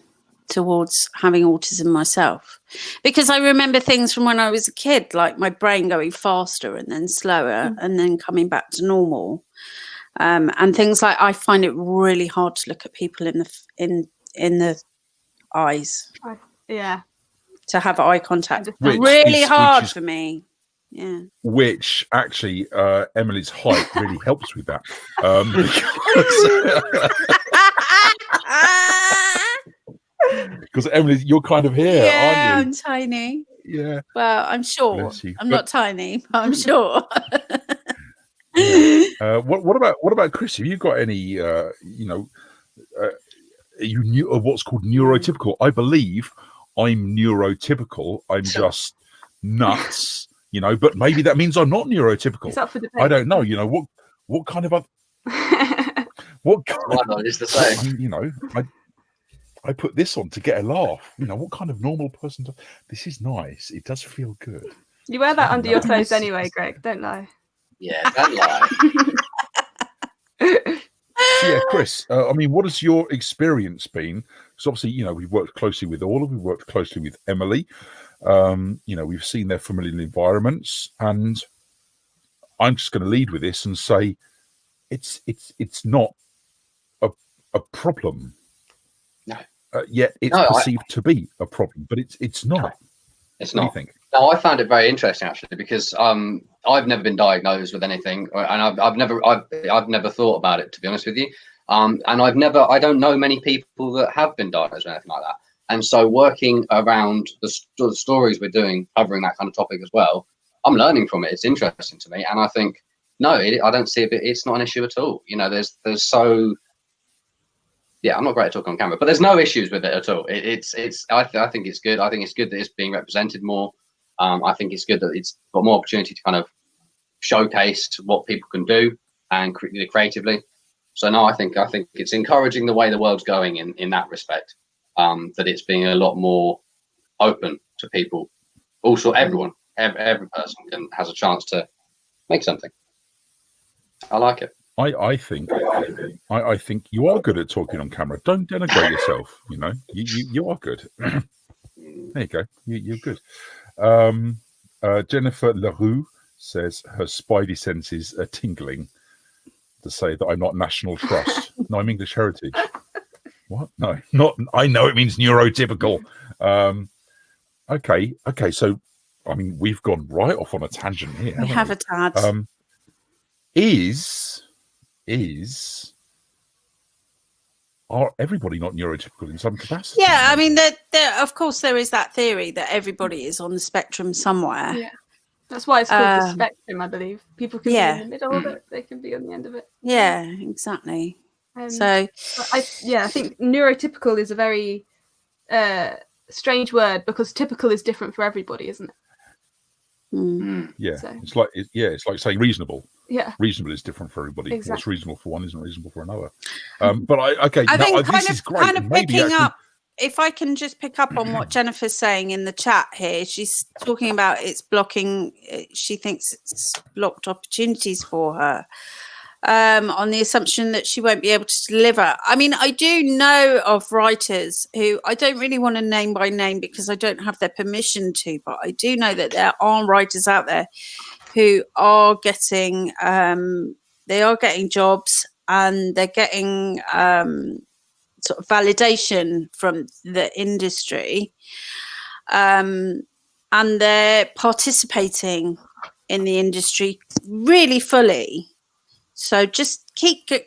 towards having autism myself, because I remember things from when I was a kid, like my brain going faster and then slower and then coming back to normal, and things like, I find it really hard to look at people in the eyes. Yeah, to have eye contact. Which really is- hard which is- for me. Yeah. Which actually, Emily's height really helps with that. Because Emily, you're kind of here, Yeah, aren't I'm tiny. you? Yeah. Well, I'm short. Bless you. I'm But- not tiny, but I'm short. Yeah. What about Chris? Have you got any? You knew of what's called neurotypical? I believe I'm neurotypical. I'm just nuts, But maybe that means I'm not neurotypical. it's up for debate. I don't know. What kind of what kind Why not? It's the same. I put this on to get a laugh. What kind of normal person does this? Is nice. It does feel good. You wear that under your Nice. clothes anyway, Greg. Don't lie. Yeah, don't lie. So yeah, Chris, what has your experience been? Because obviously, we've worked closely with Orla, we've worked closely with Emily. We've seen their familiar environments, and I'm just going to lead with this and say it's not a problem. No. Yet it's perceived to be a problem, but it's not. No, it's What do not. you think? No, I found it very interesting actually, because I've never been diagnosed with anything, and I've never thought about it, to be honest with you. And I don't know many people that have been diagnosed with anything like that. And so working around the stories we're doing, covering that kind of topic as well, I'm learning from it. It's interesting to me, and I think I don't see it. It's not an issue at all. There's so. Yeah, I'm not great at talking on camera, but there's no issues with it at all. I think it's good. I think it's good that it's being represented more. I think it's good that it's got more opportunity to kind of showcase what people can do and creatively. So no, I think it's encouraging the way the world's going in that respect. That it's being a lot more open to people. Also, everyone, every person has a chance to make something. I like it. I think you are good at talking on camera. Don't denigrate yourself. You are good. There you go. You're good. Jennifer LaRue says her spidey senses are tingling to say that I'm not National Trust. No, I'm English Heritage. What? No, not. I know it means neurotypical. Okay. So, we've gone right off on a tangent here. We have a tad. Are everybody not neurotypical in some capacity? Yeah, of course there is that theory that everybody is on the spectrum somewhere. Yeah. That's why it's called the spectrum, I believe. People can be in the middle of it, they can be on the end of it. Yeah, exactly. I think neurotypical is a very strange word, because typical is different for everybody, isn't it? Yeah, So. it's like saying reasonable. Yeah, reasonable is different for everybody. Exactly. What's reasonable for one isn't reasonable for another. But this is great. Kind of picking up. If I can just pick up on what Jennifer's saying in the chat here, she's talking about it's blocking. She thinks it's blocked opportunities for her, on the assumption that she won't be able to deliver. I do know of writers who, I don't really want to name by name because I don't have their permission to, but I do know that there are writers out there who are getting jobs, and they're getting sort of validation from the industry, and they're participating in the industry really fully, So just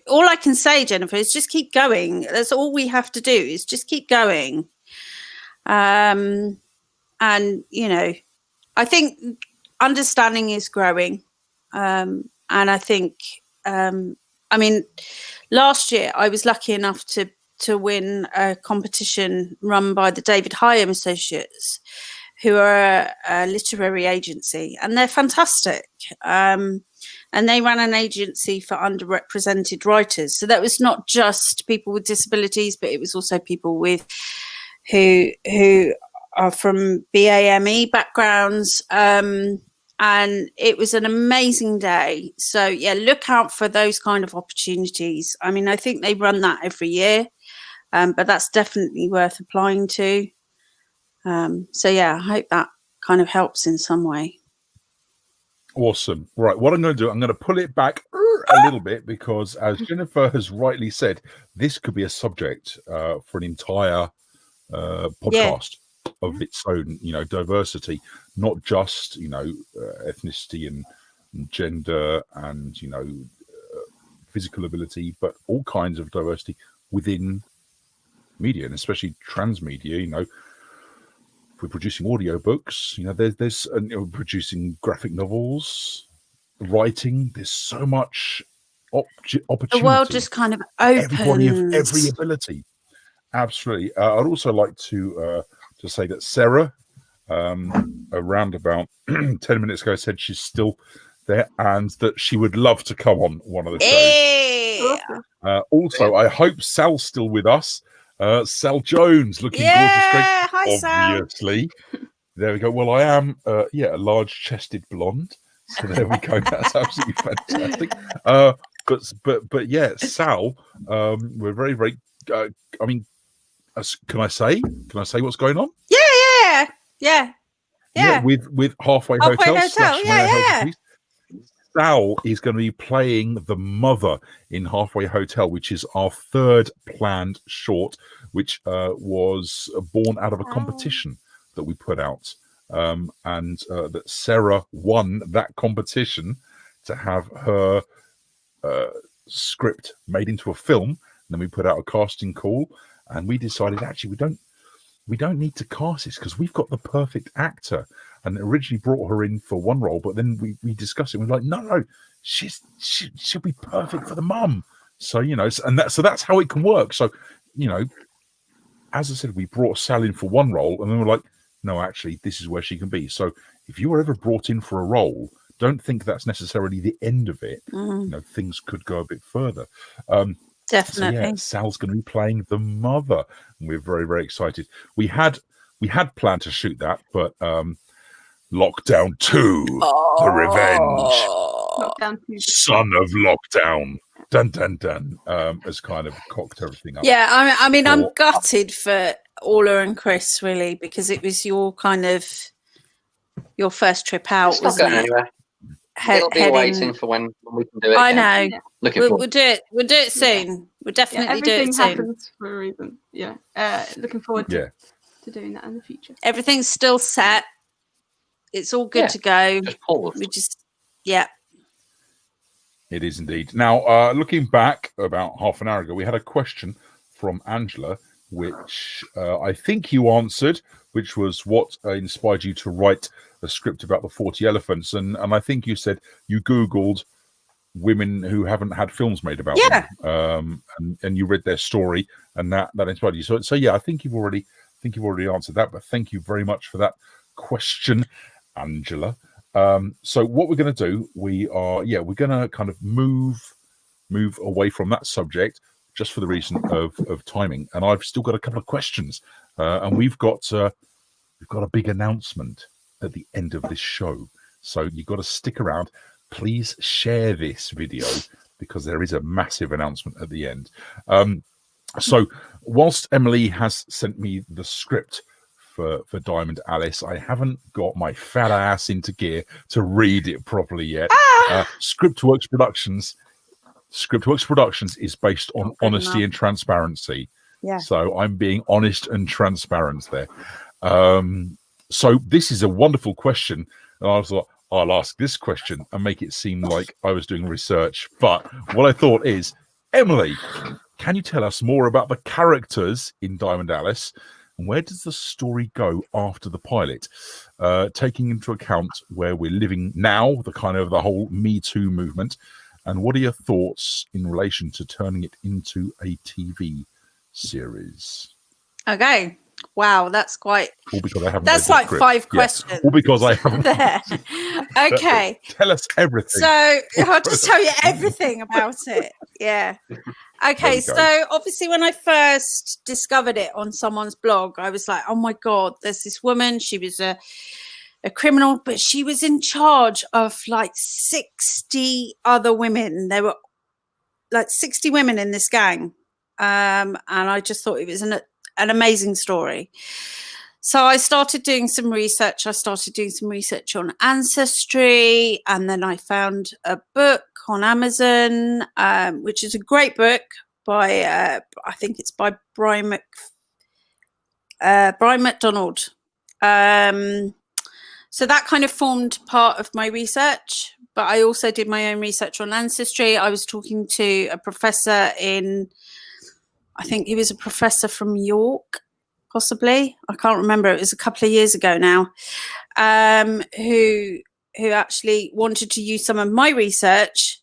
all I can say, Jennifer, is just keep going. That's all we have to do, is just keep going. And, you know, I think understanding is growing. And I think, I mean, last year I was lucky enough to win a competition run by the David Hyam Associates, who are a literary agency, and they're fantastic. And they ran an agency for underrepresented writers. So that was not just people with disabilities, but it was also people with who are from BAME backgrounds. And it was an amazing day. So yeah, look out for those kind of opportunities. I mean, I think they run that every year, but that's definitely worth applying to. So yeah, I hope that kind of helps in some way. Awesome. Right, what I'm going to do, I'm going to pull it back a little bit, because as Jennifer has rightly said, this could be a subject for an entire podcast of its own, you know, diversity, not just, you know, ethnicity and gender and, you know, physical ability, but all kinds of diversity within media, and especially transmedia. You know, if we're producing audiobooks, you know, there's you know, producing graphic novels, writing, there's so much opportunity. The world just kind of opens. Everybody of every ability. Absolutely. I'd also like to say that Sarah, around about 10 minutes ago, said she's still there and that she would love to come on one of the shows. Also, I hope Sal's still with us. Sal Jones, looking gorgeous. Great. Hi, obviously. Sal. There we go. Well, I am, a large-chested blonde. So there we go. That's absolutely fantastic. But yeah, Sal, we're very, very. I mean, can I say what's going on? Yeah. With Halfway Hotel. Yeah. Sal is going to be playing the mother in Halfway Hotel, which is our third planned short, which was born out of a competition that we put out. And that Sarah won that competition to have her script made into a film. And then we put out a casting call, and we decided actually we don't need to cast this because we've got the perfect actor. And originally brought her in for one role, but then we discussed it. We're like, no, she'll be perfect for the mum. So, you know, and that's how it can work. So, you know, as I said, we brought Sal in for one role, and then we're like, no, actually, this is where she can be. So if you were ever brought in for a role, don't think that's necessarily the end of it. You know, things could go a bit further. Definitely. So yeah, Sal's going to be playing the mother, and we're very, very excited. We had planned to shoot that, but Lockdown 2, The Revenge, Lockdown 2. Son of Lockdown, dun dun dun, has kind of cocked everything up. Yeah, I mean, I'm gutted for Orla and Chris, really, because it was your first trip out. It's not going anywhere. It'll be waiting for when we can do it. I know. Yeah. We'll do it. We'll do it soon. We'll definitely do it soon. Everything happens for a reason. Yeah. Looking forward to doing that in the future. Everything's still set. It's all good to go. Just pause. We just, It is indeed. Now, looking back about half an hour ago, we had a question from Angela, which I think you answered, which was what inspired you to write a script about the 40 elephants. And I think you said you Googled women who haven't had films made about them. And you read their story, and that inspired you. So yeah, I think you've already answered that, but thank you very much for that question, Angela. So what we're going to do, we're going to kind of move away from that subject just for the reason of timing. And I've still got a couple of questions, and we've got a big announcement at the end of this show. So you've got to stick around. Please share this video because there is a massive announcement at the end. So whilst Emily has sent me the script for Diamond Alice, I haven't got my fat ass into gear to read it properly yet. Scriptworks Productions is based on honesty and transparency. Yeah. So I'm being honest and transparent there. So this is a wonderful question. And I was like, I'll ask this question and make it seem like I was doing research. But what I thought is, Emily, can you tell us more about the characters in Diamond Alice? And where does the story go after the pilot? Taking into account where we're living now, the whole Me Too movement. And what are your thoughts in relation to turning it into a TV series? Okay. Wow, that's quite. All because I haven't. That's like 5 questions. All because I haven't. There. Okay. Tell us everything. So I'll just tell you everything about it. Yeah. Okay. So obviously, when I first discovered it on someone's blog, I was like, "Oh my god, there's this woman. She was a criminal, but she was in charge of like 60 other women. There were like 60 women in this gang, and I just thought it was an amazing story. So I started doing some research. I started doing some research on Ancestry, and then I found a book on Amazon, which is a great book by, I think it's by Brian McDonald. So that kind of formed part of my research, but I also did my own research on Ancestry. I was talking to a professor I think he was a professor from York, possibly. I can't remember. It was a couple of years ago now, who actually wanted to use some of my research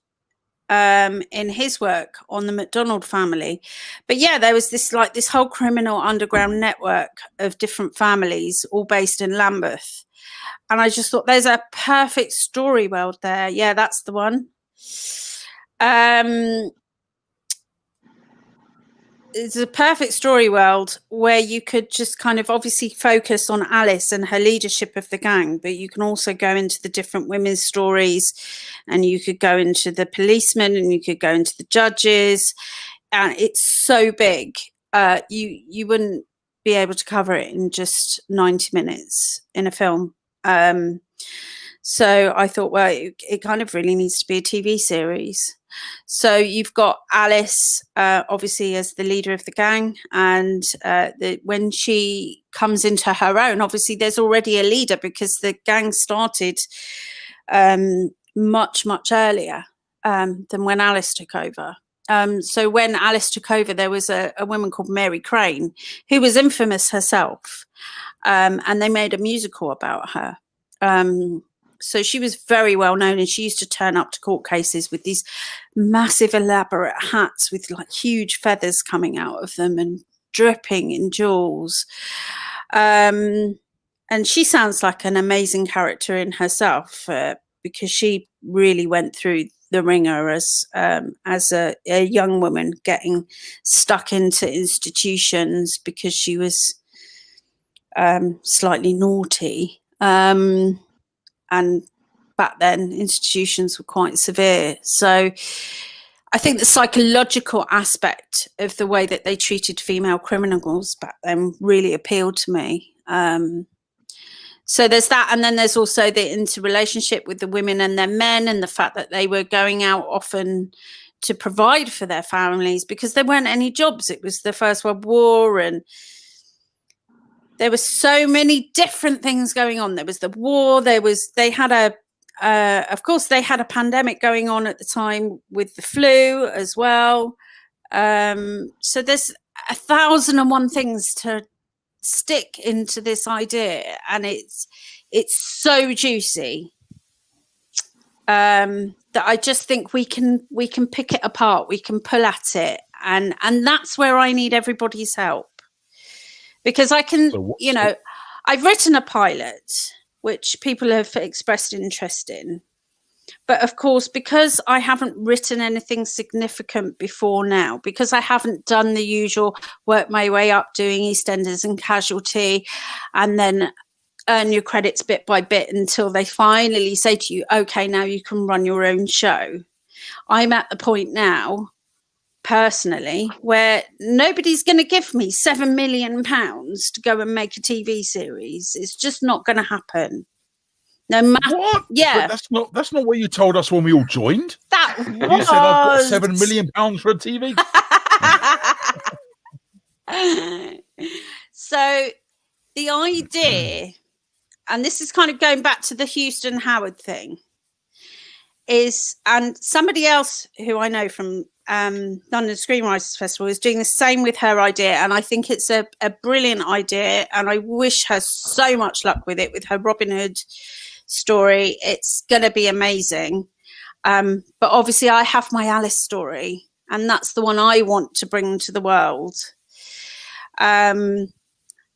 in his work on the McDonald family. But yeah, there was this whole criminal underground network of different families, all based in Lambeth. And I just thought there's a perfect story world there. Yeah, that's the one. It's a perfect story world where you could just kind of obviously focus on Alice and her leadership of the gang, but you can also go into the different women's stories, and you could go into the policemen, and you could go into the judges. And it's so big, you wouldn't be able to cover it in just 90 minutes in a film. So I thought, well, it kind of really needs to be a TV series. So you've got Alice, obviously, as the leader of the gang. And when she comes into her own, obviously, there's already a leader because the gang started much, much earlier than when Alice took over. So when Alice took over, there was a woman called Mary Crane, who was infamous herself. And they made a musical about her. So she was very well known, and she used to turn up to court cases with these massive elaborate hats with like huge feathers coming out of them and dripping in jewels. And she sounds like an amazing character in herself, because she really went through the ringer as a young woman getting stuck into institutions because she was slightly naughty. And back then, institutions were quite severe. So I think the psychological aspect of the way that they treated female criminals back then really appealed to me. So there's that. And then there's also the interrelationship with the women and their men, and the fact that they were going out often to provide for their families because there weren't any jobs. It was the First World War, and there were so many different things going on. There was the war. They had a pandemic going on at the time with the flu as well. So there's 1,001 things to stick into this idea, and it's so juicy that I just think we can pick it apart. We can pull at it, and that's where I need everybody's help. Because I can, I've written a pilot, which people have expressed interest in. But of course, because I haven't written anything significant before now, because I haven't done the usual work my way up doing EastEnders and Casualty, and then earn your credits bit by bit until they finally say to you, okay, now you can run your own show. I'm at the point now, personally, where nobody's going to give me £7 million to go and make a TV series. It's just not going to happen. No matter what? Yeah, but that's not what you told us when we all joined. That you said I've got £7 million for a TV. So the idea and this is kind of going back to the Houston Howard thing, and somebody else who I know from London Screenwriters Festival is doing the same with her idea, and I think it's a brilliant idea, and I wish her so much luck with it, with her Robin Hood story. It's going to be amazing. But obviously I have my Alice story, and that's the one I want to bring to the world.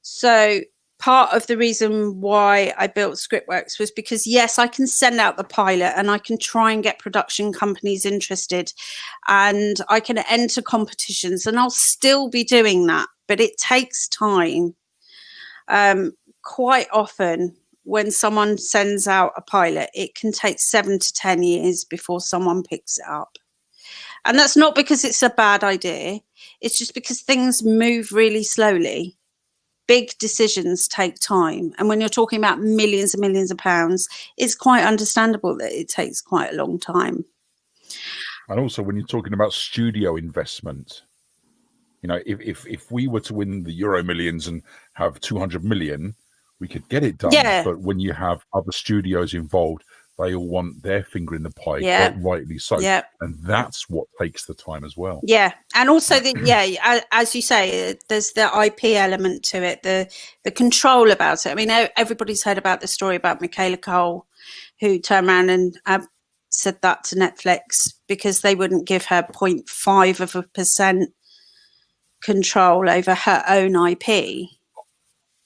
So part of the reason why I built Scriptworks was because, yes, I can send out the pilot and I can try and get production companies interested and I can enter competitions, and I'll still be doing that, but it takes time. Quite often when someone sends out a pilot, it can take 7 to 10 years before someone picks it up. And that's not because it's a bad idea. It's just because things move really slowly. Big decisions take time. And when you're talking about millions and millions of pounds, it's quite understandable that it takes quite a long time. And also when you're talking about studio investment, you know, if we were to win the Euro Millions and have 200 million, we could get it done. Yeah. But when you have other studios involved, they all want their finger in the pie, Yeah. quite rightly so. Yeah. And that's what takes the time as well. Yeah. And also, as you say, there's the IP element to it, the control about it. I mean, everybody's heard about the story about Michaela Cole, who turned around and said that to Netflix because they wouldn't give her 0.5% control over her own IP.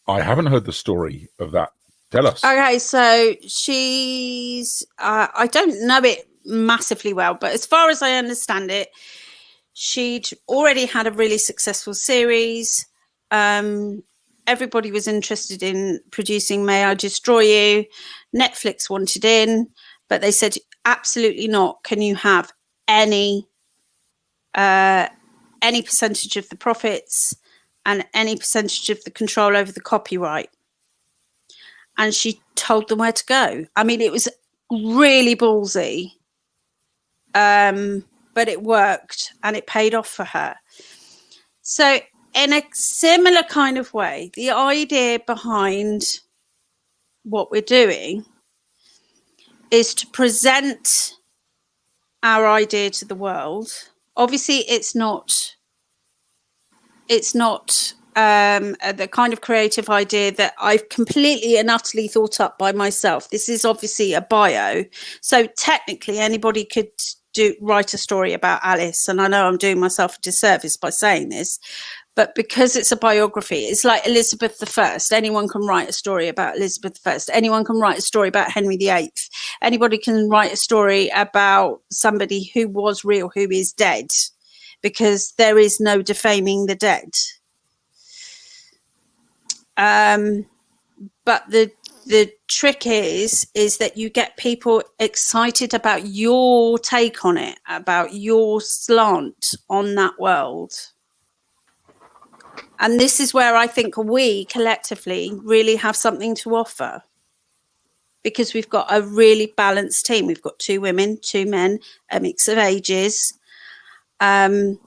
I haven't heard the story of that. Tell us. Okay, so she's, I don't know it massively well, but as far as I understand it, she'd already had a really successful series. Everybody was interested in producing May I Destroy You. Netflix wanted in, but they said, absolutely not. Can you have any percentage of the profits and any percentage of the control over the copyright? And she told them where to go. I mean, it was really ballsy, but it worked and it paid off for her. So in a similar kind of way, the idea behind what we're doing is to present our idea to the world. Obviously, it's not the kind of creative idea that I've completely and utterly thought up by myself. This is obviously a bio. So technically anybody could write a story about Alice. And I know I'm doing myself a disservice by saying this, but because it's a biography, it's like Elizabeth I. Anyone can write a story about Elizabeth I. Anyone can write a story about Henry VIII. Anybody can write a story about somebody who was real, who is dead, because there is no defaming the dead. But the trick is that you get people excited about your take on it, about your slant on that world. And this is where I think we collectively really have something to offer, because we've got a really balanced team. We've got 2 women, 2 men, a mix of ages. Admittedly,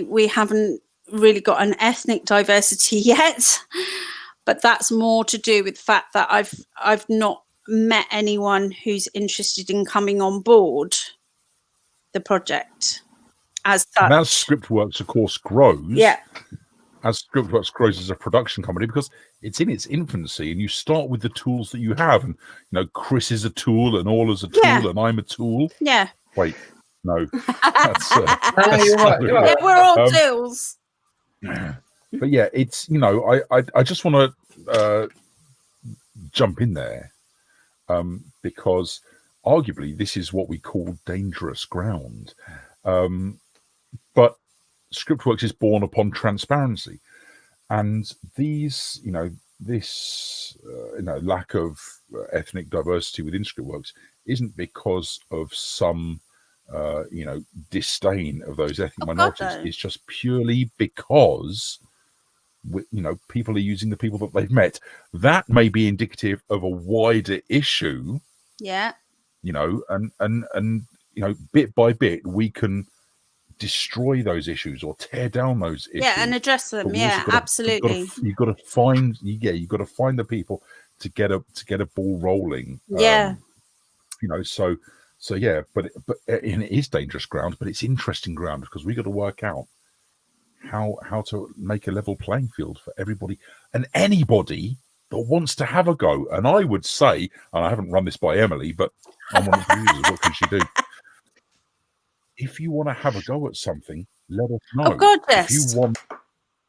we haven't really got an ethnic diversity yet, but that's more to do with the fact that I've not met anyone who's interested in coming on board the project as such. And as Scriptworks, of course, grows, yeah, as Scriptworks grows as a production company, because it's in its infancy, and you start with the tools that you have, and you know, Chris is a tool, and Ola's a tool, Yeah. and I'm a tool. yeah, Wait, no, that's, No, you're right, you're right. yeah, we're all tools. but yeah, it's, you know, I just want to jump in there because arguably this is what we call dangerous ground, but Scriptworks is born upon transparency, and these, you know, this lack of ethnic diversity within Scriptworks isn't because of some disdain of those ethnic minorities. God, no. It's just purely because people are using the people that they've met. That may be indicative of a wider issue. Yeah. And bit by bit we can destroy those issues or tear down those issues. Yeah, and address them. But we Yeah, also gotta- absolutely. You've got to find the people to get a ball rolling. Yeah. You know, so yeah, but and it is dangerous ground, but it's interesting ground because we got to work out how to make a level playing field for everybody and anybody that wants to have a go. And I would say, and I haven't run this by Emily, but I'm one of the users. What can she do? If you want to have a go at something, let us know. Oh God, yes. If you want to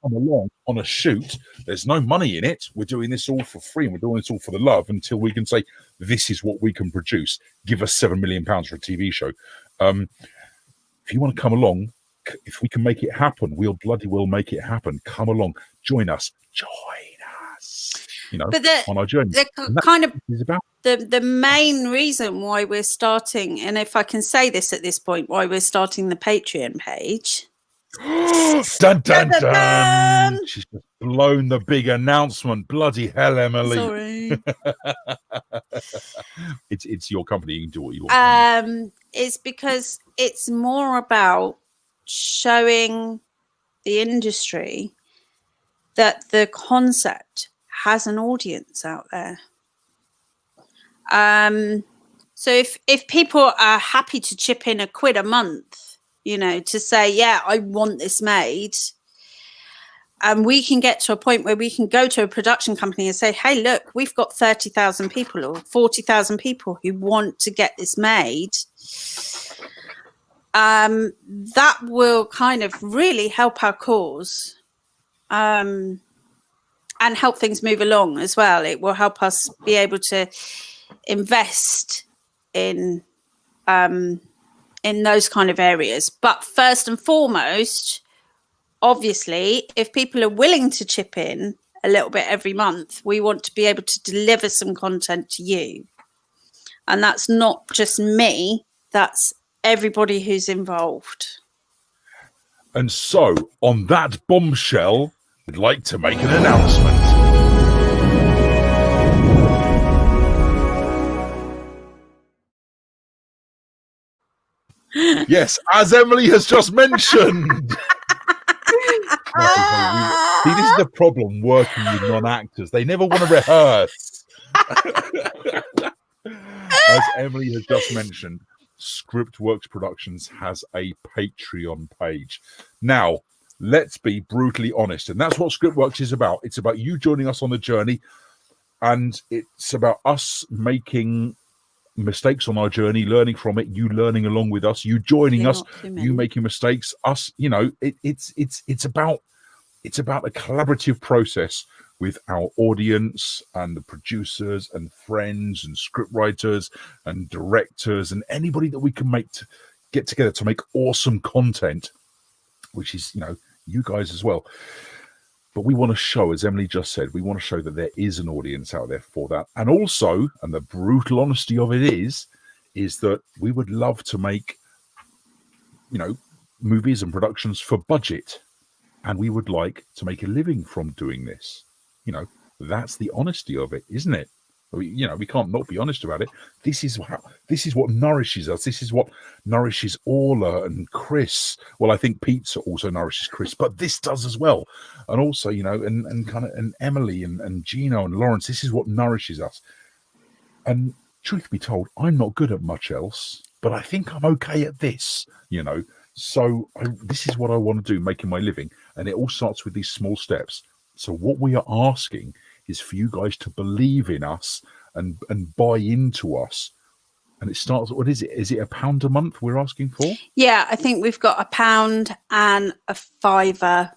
come along on a shoot, there's no money in it. We're doing this all for free, and we're doing this all for the love until we can say this is what we can produce. Give us £7 million for a TV show. If you want to come along, if we can make it happen, we'll bloody well make it happen. Come along, join us. You know, but on our journey. The main reason why we're starting, and if I can say this at this point, why we're starting the Patreon page. Dun, dun, dun. She's just blown the big announcement. Bloody hell, Emily. Sorry. It's your company. You can do what you want. It's because it's more about showing the industry that the concept has an audience out there. So if people are happy to chip in £1 a month, you know, to say, yeah, I want this made, and we can get to a point where we can go to a production company and say, hey, look, we've got 30,000 people or 40,000 people who want to get this made. That will kind of really help our cause. And help things move along as well. It will help us be able to invest in those kind of areas. But first and foremost, obviously, if people are willing to chip in a little bit every month, we want to be able to deliver some content to you. And that's not just me, that's everybody who's involved. And so, on that bombshell, we'd like to make an announcement. Yes, as Emily has just mentioned. See, this is the problem working with non-actors. They never want to rehearse. As Emily has just mentioned, Scriptworks Productions has a Patreon page. Now, let's be brutally honest, and that's what Scriptworks is about. It's about you joining us on the journey, and it's about us making mistakes on our journey, learning from it, you learning along with us, you joining us, you making mistakes, us, you know, it's about a collaborative process with our audience and the producers and friends and scriptwriters and directors and anybody that we can make to get together to make awesome content, which is, you know, you guys as well. But we want to show, as Emily just said, we want to show that there is an audience out there for that. And also, and the brutal honesty of it is that we would love to make, you know, movies and productions for budget. And we would like to make a living from doing this. You know, that's the honesty of it, isn't it? You know, we can't not be honest about it. This is what nourishes us. This is what nourishes Orla and Chris. Well, I think pizza also nourishes Chris, but this does as well. And also, you know, and Emily and Gino and Lawrence, this is what nourishes us. And truth be told, I'm not good at much else, but I think I'm okay at this, you know. So this is what I want to do, making my living. And it all starts with these small steps. So what we are asking is for you guys to believe in us and buy into us. And it starts, what is it? Is it £1 a month we're asking for? Yeah, I think we've got £1 and a £5,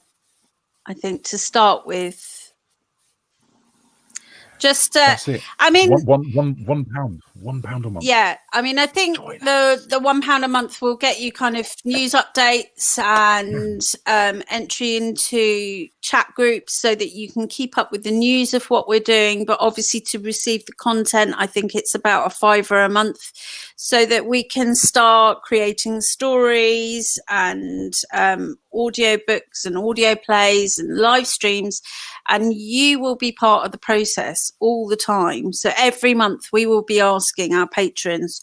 I think, to start with. Just, that's it. I mean, £1 a month. Yeah, I mean, I think the £1 a month will get you kind of news updates and entry into chat groups so that you can keep up with the news of what we're doing. But obviously, to receive the content, I think it's about £5 a month, so that we can start creating stories and audio books and audio plays and live streams. And you will be part of the process all the time. So every month we will be asking our patrons,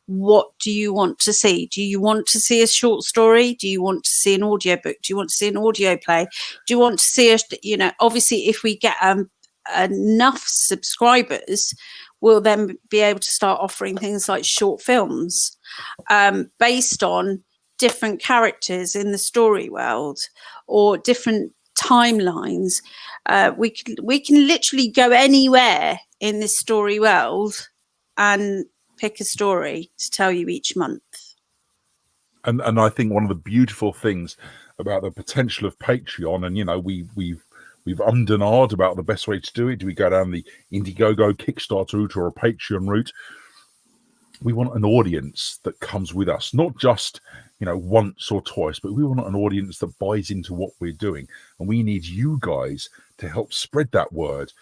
what do you want to see? Do you want to see a short story? Do you want to see an audio book? Do you want to see an audio play? Do you want to see obviously if we get enough subscribers, we'll then be able to start offering things like short films based on different characters in the story world or different timelines. We can literally go anywhere in this story world and pick a story to tell you each month. And I think one of the beautiful things about the potential of Patreon, and we've ummed and ahed about the best way to do it. Do we go down the Indiegogo Kickstarter route or a Patreon route? We want an audience that comes with us, not just once or twice, but we want an audience that buys into what we're doing. And we need you guys to help spread that word.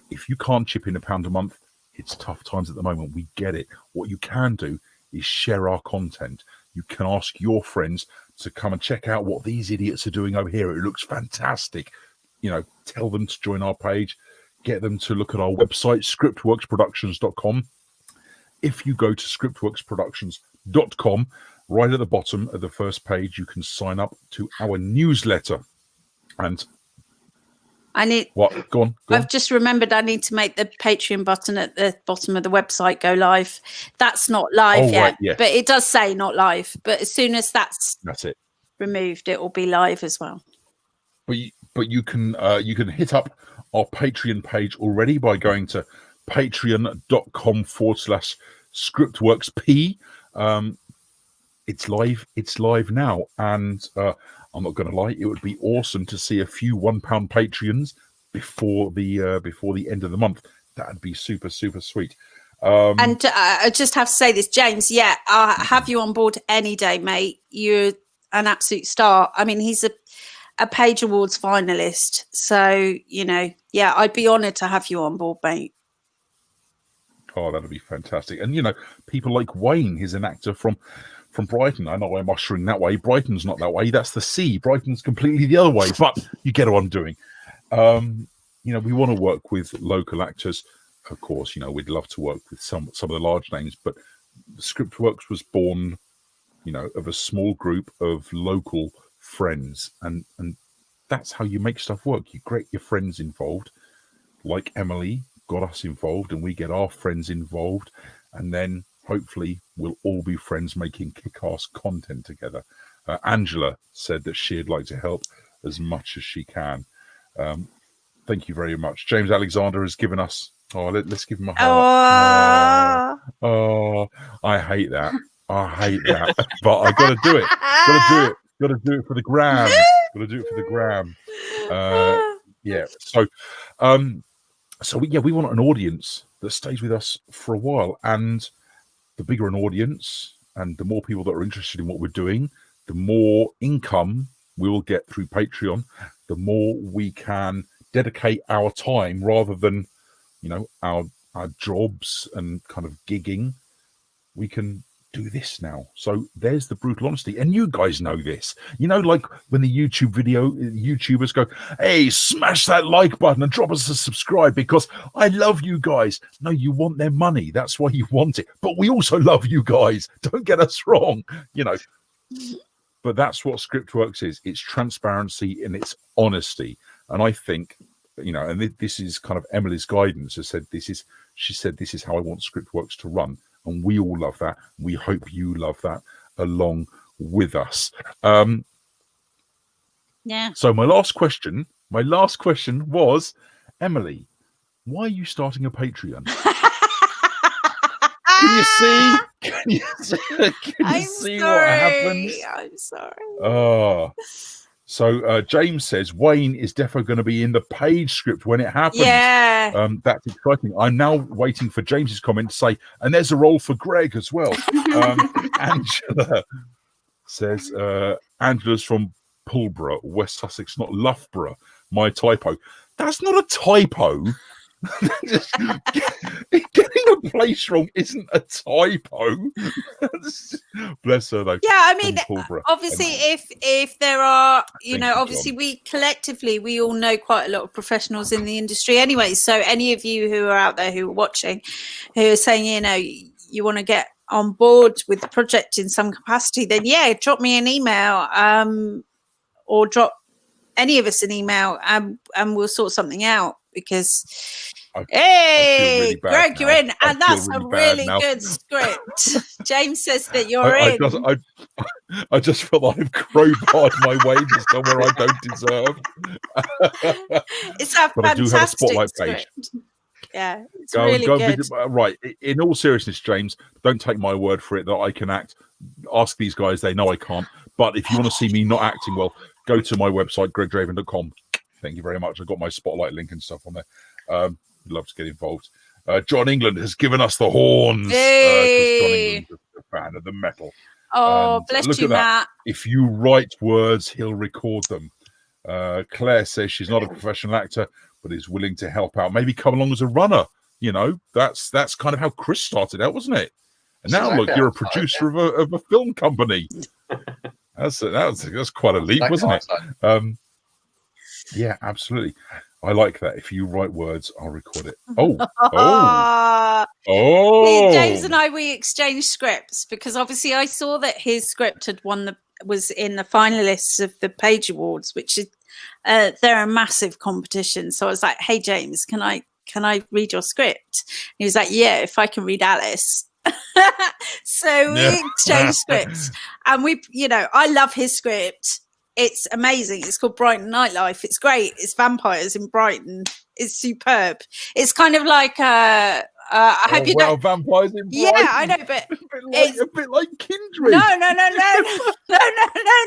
If you can't chip in £1 a month, it's tough times at the moment. We get it. What you can do is share our content. You can ask your friends to come and check out what these idiots are doing over here. It looks fantastic. Tell them to join our page, get them to look at our website, scriptworksproductions.com. If you go to scriptworksproductions.com, right at the bottom of the first page, you can sign up to our newsletter. And what? Go on. I've just remembered I need to make the Patreon button at the bottom of the website go live. That's not live yet, right, yes. But it does say not live. But as soon as that's it removed, it will be live as well. But you can hit up our Patreon page already by going to patreon.com/scriptworksp. It's live now, and I'm not going to lie, it would be awesome to see a few £1 Patreons before the end of the month. That'd be super, super sweet. And I just have to say this, James. Yeah, I'll have you on board any day, mate. You're an absolute star. I mean, he's a Page Awards finalist, so yeah, I'd be honoured to have you on board, mate. Oh, that'd be fantastic. And people like Wayne, he's an actor from Brighton. I know I'm ushering that way. Brighton's not that way. That's the sea. Brighton's completely the other way. But you get what I'm doing. We want to work with local actors. Of course, we'd love to work with some of the large names. But Scriptworks was born, of a small group of local friends, and that's how you make stuff work. You get your friends involved, like Emily got us involved, and we get our friends involved, and then hopefully we'll all be friends making kick-ass content together. Angela said that she'd like to help as much as she can. Thank you very much. James Alexander has given us let's give him a heart. Oh, I hate that, but I gotta do it. Gotta do it for the gram. Yeah. So we want an audience that stays with us for a while, and the bigger an audience and the more people that are interested in what we're doing, the more income we will get through Patreon, the more we can dedicate our time rather than our jobs and kind of gigging. We can do this now. So there's the brutal honesty, and you guys know this. Like when the YouTubers go, hey, smash that like button and drop us a subscribe because I love you guys. No, you want their money. That's why you want it. But we also love you guys. Don't get us wrong. But that's what Scriptworks is. It's transparency and it's honesty. And I think, and this is kind of Emily's guidance. She said this is how I want Scriptworks to run. And we all love that. We hope you love that along with us. Yeah. So my last question was, Emily, why are you starting a Patreon? Can you see? Can you see what happens? I'm sorry. Oh. So James says Wayne is definitely going to be in the page script when it happens. Yeah. That's exciting. I'm now waiting for James's comment to say, and there's a role for Greg as well. Angela says, Angela's from Pulborough, West Sussex, not Loughborough. My typo. That's not a typo. Getting a place wrong isn't a typo. Bless her though. Yeah, I mean, obviously if there are, obviously we collectively, we all know quite a lot of professionals in the industry anyway. So any of you who are out there who are watching, who are saying, you want to get on board with the project in some capacity, then yeah, drop me an email, or drop any of us an email, and we'll sort something out. Because hey, Greg, you're in, and that's a really good script. James says that you're in. I just feel like I've crowbarred my way to somewhere I don't deserve. It's a but I do have a spotlight script. page. Yeah, it's really good. Right. In all seriousness, James, don't take my word for it that I can act. Ask these guys; they know I can't. But if you want to see me not acting well, go to my website, gregdraven.com. Thank you very much. I've got my spotlight link and stuff on there. Love to get involved. John England has given us the horns. John England is a fan of the metal. Oh, and bless you, Matt. If you write words, he'll record them. Claire says she's not a professional actor, but is willing to help out. Maybe come along as a runner. You know, that's kind of how Chris started out, wasn't it? And now look, you're a producer of a film company. That's quite a leap, wasn't it? Yeah, absolutely. I like that. If you write words, I'll record it. Oh. James and I, we exchanged scripts because obviously I saw that his script had was in the finalists of the Page Awards, which is they're a massive competition. So I was like, "Hey James, can I read your script?" And he was like, "Yeah, if I can read Alice." So we exchanged scripts, and I love his script. It's amazing. It's called Brighton Nightlife. It's great. It's vampires in Brighton. It's superb. It's kind of like I hope you know vampires in Brighton. Yeah, I know, but a bit like Kindred. No,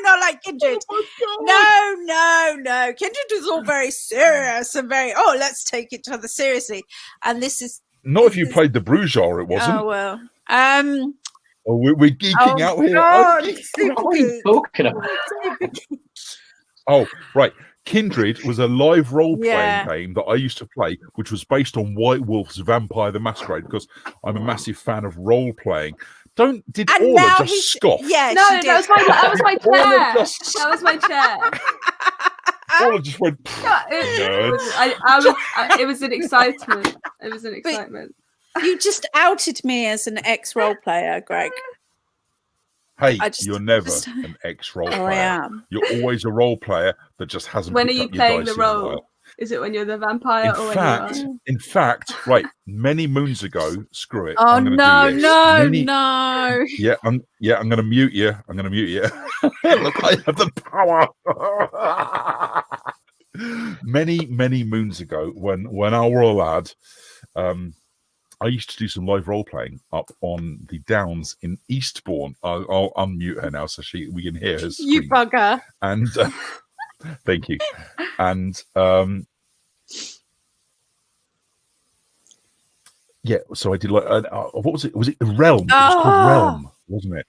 not like Kindred. Oh No. Kindred was all very serious and very let's take each other seriously. And this is not if you played the Brujar, it wasn't. Oh well. We're geeking out here. God, what are you talking about? Oh, right. Kindred was a live role-playing game that I used to play, which was based on White Wolf's Vampire the Masquerade, because I'm a massive fan of role-playing. Did Orla just scoff? Yeah, no, that was my chair. That was my chair. Orla just went. It was an excitement. It was an excitement. You just outed me as an ex-role player, Greg. Hey, you're never an ex-role player. I am. You're always a role player that just hasn't. When are you playing the role? Is it when you're the vampire In fact, right, many moons ago, screw it. Oh, no. Yeah, I'm going to mute you. Look, I have the power. many moons ago, when I were a lad, I used to do some live role playing up on the Downs in Eastbourne. I'll unmute her now so we can hear her scream. You bugger. And thank you. And so I did like what was it? Was it The Realm? It was called Realm, wasn't it?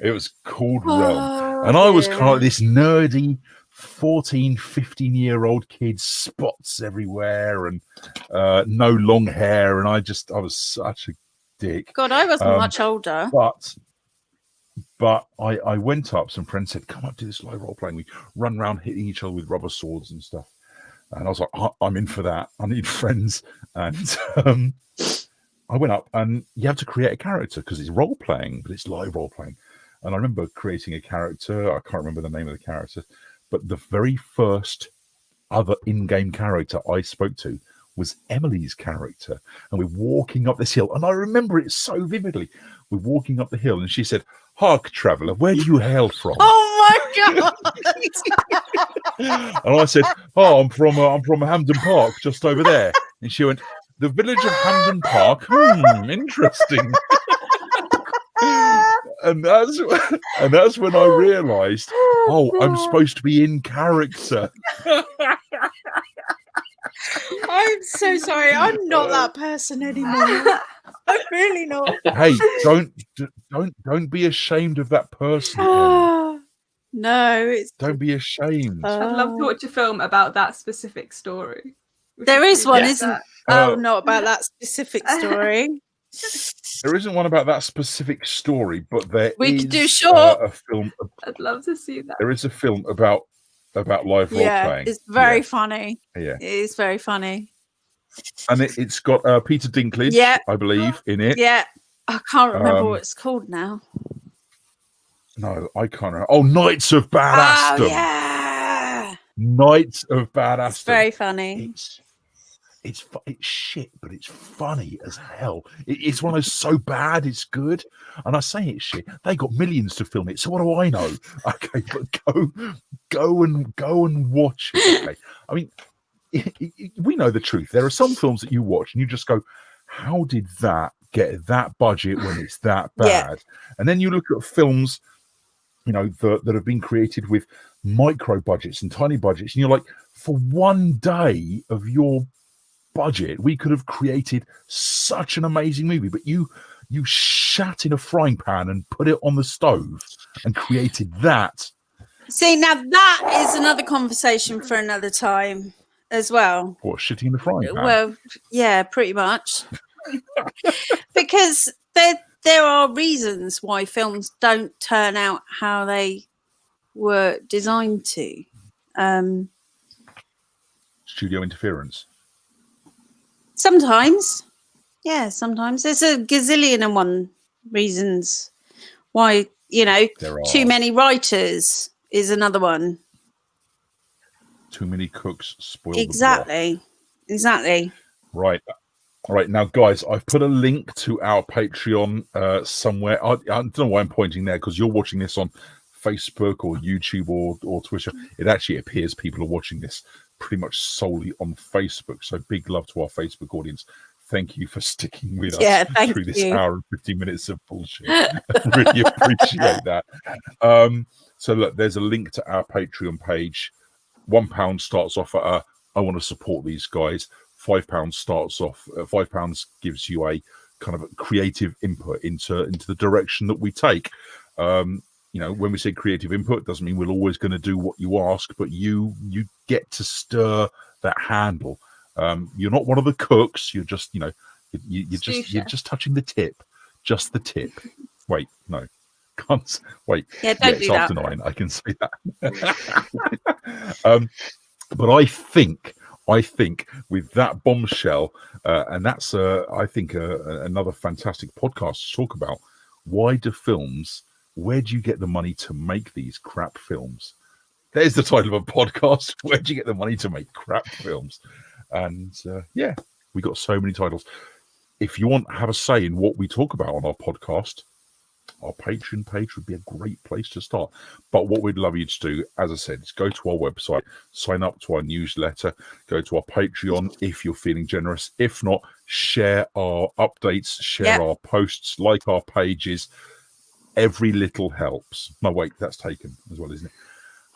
It was called Realm, and I was kind of like this nerdy 14, 15-year-old kid, spots everywhere and no long hair, and I was such a dick. God, I wasn't much older. But I went up, some friends said, come up, do this live role playing. We run around hitting each other with rubber swords and stuff. And I was like, I'm in for that. I need friends. And I went up, and you have to create a character because it's role playing, but it's live role playing. And I remember creating a character. I can't remember the name of the character. But the very first other in-game character I spoke to was Emily's character. And we're walking up this hill. And I remember it so vividly. We're walking up the hill and she said, "Hark, traveller, where do you hail from?" Oh, my God. And I said, "Oh, I'm from Hampden Park, just over there." And she went, "The village of Hampden Park? Interesting." And that's when I realised, I'm supposed to be in character. I'm so sorry. I'm not that person anymore. I'm really not. Hey, don't be ashamed of that person. No, don't be ashamed. I'd love to watch a film about that specific story. There is one, isn't? Not about that specific story. There isn't one about that specific story, but we could do short. A film. I'd love to see that. There is a film about live role playing. It's very funny. Yeah, it is very funny. And it's got Peter Dinklage, I believe, in it. Yeah. I can't remember what it's called now. No, I can't remember. Oh, Knights of Badassdom. Oh yeah, Knights of Badassdom. it's very funny. It's shit, but it's funny as hell. It's one of those so bad it's good. And I say it's shit. They got millions to film it, so what do I know? Okay, but go and watch it. Okay, I mean, we know the truth. There are some films that you watch and you just go, "How did that get that budget when it's that bad?" Yeah. And then you look at films, you know, that have been created with micro budgets and tiny budgets, and you're like, for one day of your budget we could have created such an amazing movie, but you shat in a frying pan and put it on the stove and created that. See, now that is another conversation for another time as well. What, shitting in the frying pan? Well, yeah, pretty much. Because there are reasons why films don't turn out how they were designed to. Studio interference. Sometimes. Yeah, sometimes. There's a gazillion and one reasons why, you know, too many writers is another one. Too many cooks spoil the broth. Exactly. Right. All right, now, guys, I've put a link to our Patreon somewhere. I don't know why I'm pointing there, because you're watching this on Facebook or YouTube or Twitter. It actually appears people are watching this pretty much solely on Facebook. So big love to our Facebook audience. Thank you for sticking with us through this hour and 50 minutes of bullshit. I really appreciate that. So look, there's a link to our Patreon page. £1 starts off at I want to support these guys. £5 starts off. £5 gives you a kind of a creative input into the direction that we take. You know, when we say creative input, doesn't mean we're always going to do what you ask, but you get to stir that handle. You're not one of the cooks. You're just, you know, you're just touching the tip, just the tip. Wait, no, can't wait. Yeah, don't do that. After 9, I can say that. But I think with that bombshell, and that's I think another fantastic podcast to talk about. Why do films? Where do you get the money to make these crap films? There's the title of a podcast. Where do you get the money to make crap films? And yeah, we got so many titles. If you want to have a say in what we talk about on our podcast, our Patreon page would be a great place to start. But what we'd love you to do, as I said, is go to our website, sign up to our newsletter, go to our Patreon if you're feeling generous. If not, share our updates, share our posts, like our pages. Every little helps. No, wait, that's taken as well, isn't it?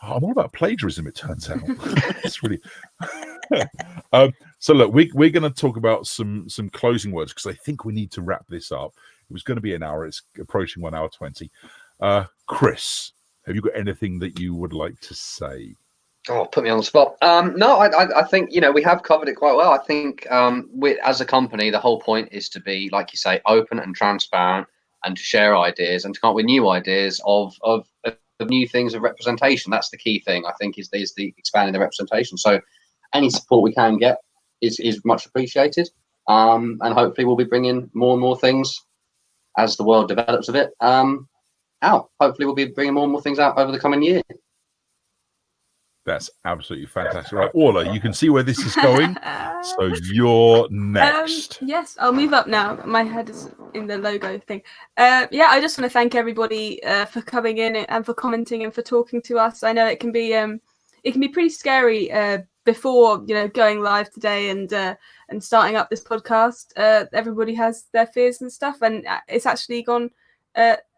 I'm all about plagiarism, it turns out. It's really... so look, we're going to talk about some closing words, because I think we need to wrap this up. It was going to be an hour. It's approaching 1 hour 20. Chris, have you got anything that you would like to say? Oh, put me on the spot. No, I think, you know, we have covered it quite well. I think as a company, the whole point is to be, like you say, open and transparent, and to share ideas and to come up with new ideas of new things of representation. That's the key thing, I think, is the expanding the representation. So any support we can get is much appreciated. And hopefully we'll be bringing more and more things as the world develops a bit out. Hopefully we'll be bringing more and more things out over the coming year. That's absolutely fantastic. Right, Orla, you can see where this is going. So you're next. Yes, I'll move up now. My head is in the logo thing. Yeah, I just want to thank everybody for coming in and for commenting and for talking to us. I know it can be pretty scary before, you know, going live today and starting up this podcast. Everybody has their fears and stuff, and it's actually gone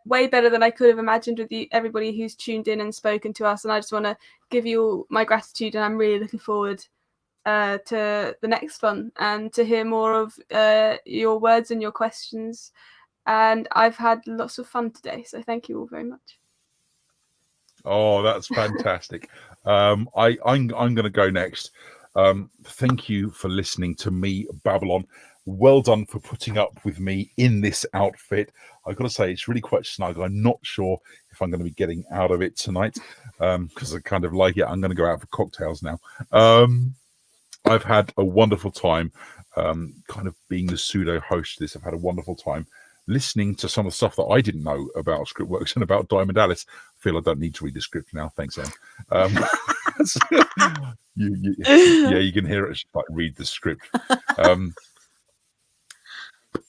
way better than I could have imagined with everybody who's tuned in and spoken to us. And I just want to give you all my gratitude, and I'm really looking forward to the next one and to hear more of your words and your questions. And I've had lots of fun today, so thank you all very much. Oh, that's fantastic. I'm going to go next. Thank you for listening to me, Babylon. Well done for putting up with me in this outfit. I've got to say, it's really quite snug. I'm not sure if I'm going to be getting out of it tonight, because I kind of like it. I'm going to go out for cocktails now. I've had a wonderful time kind of being the pseudo host of this. I've had a wonderful time listening to some of the stuff that I didn't know about Scriptworks and about Diamond Alice. I feel I don't need to read the script now. Thanks, Em. You can hear it. Like, read the script.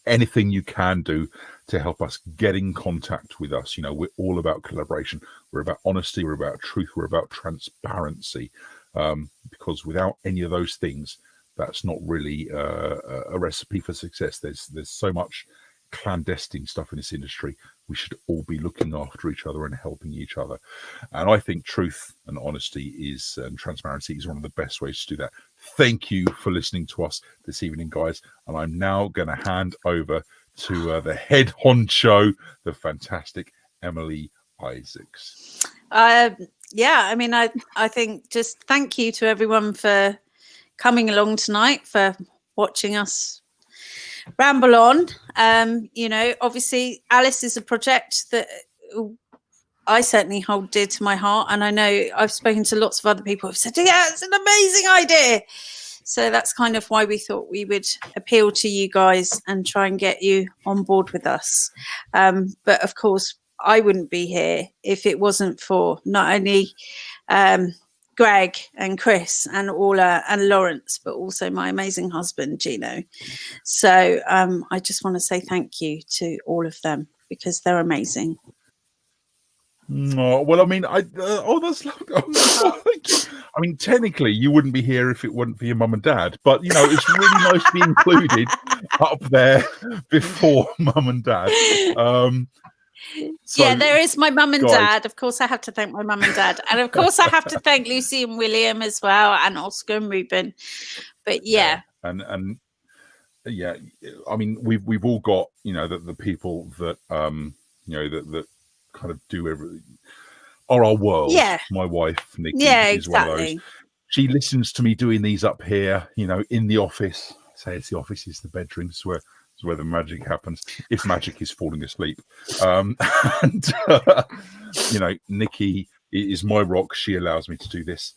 Anything you can do to help us get in contact with us. We're all about collaboration. We're about honesty. We're about truth. We're about transparency. Because without any of those things, that's not really a recipe for success. There's so much clandestine stuff in this industry. We should all be looking after each other and helping each other. And I think truth and honesty and transparency is one of the best ways to do that. Thank you for listening to us this evening, guys. And I'm now going to hand over to the head honcho, the fantastic Emily Isaacs. I think just thank you to everyone for coming along tonight, for watching us ramble on. Obviously Alice is a project that I certainly hold dear to my heart, and I know I've spoken to lots of other people who've said, yeah, it's an amazing idea. So that's kind of why we thought we would appeal to you guys and try and get you on board with us. But of course, I wouldn't be here if it wasn't for not only Greg and Chris and Orla and Lawrence, but also my amazing husband, Gino. So I just want to say thank you to all of them because they're amazing. Oh, well, I mean, that's lovely. Thank you. I mean, technically, you wouldn't be here if it wasn't for your mum and dad, but, it's really nice to be included up there before mum and dad. So, there is my mum and dad. Of course, I have to thank my mum and dad. And of course, I have to thank Lucy and William as well, and Oscar and Ruben. But yeah. And yeah, I mean, we've all got, the people that, that kind of do everything, are our world. Yeah. My wife, Nikki, is exactly. one of those. She listens to me doing these up here, in the office. Say it's the office, it's the bedroom, it's where the magic happens, if magic is falling asleep. Nikki is my rock. She allows me to do this.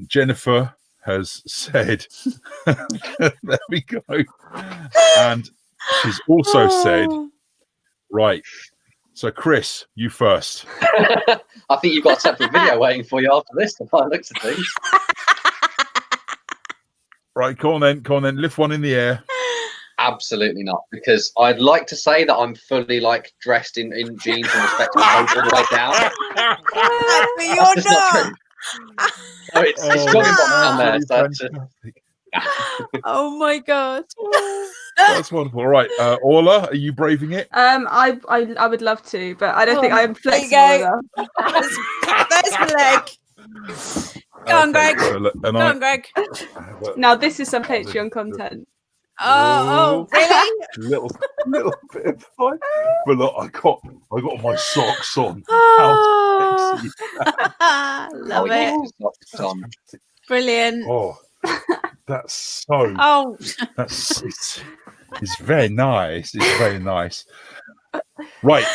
Jennifer has said, there we go. And she's also said, right, so Chris, you first. I think you've got a separate video waiting for you after this, the by the looks of things. Right, go on then, lift one in the air. Absolutely not, because I'd like to say that I'm fully dressed in jeans and respectable clothes all the way down. But you're not. No, it's jogging bottom down there. So Oh my god. That's wonderful. All right, Orla, are you braving it? I would love to, but I don't think I'm flexible enough. There's the leg. Go on, Greg. Go on, Greg. Now this is some Patreon content. Oh, really? little bit of fun. But look, I got my socks on. Oh, How sexy. love it. Brilliant. Oh, that's so. Oh, it's very nice. It's very nice. Right.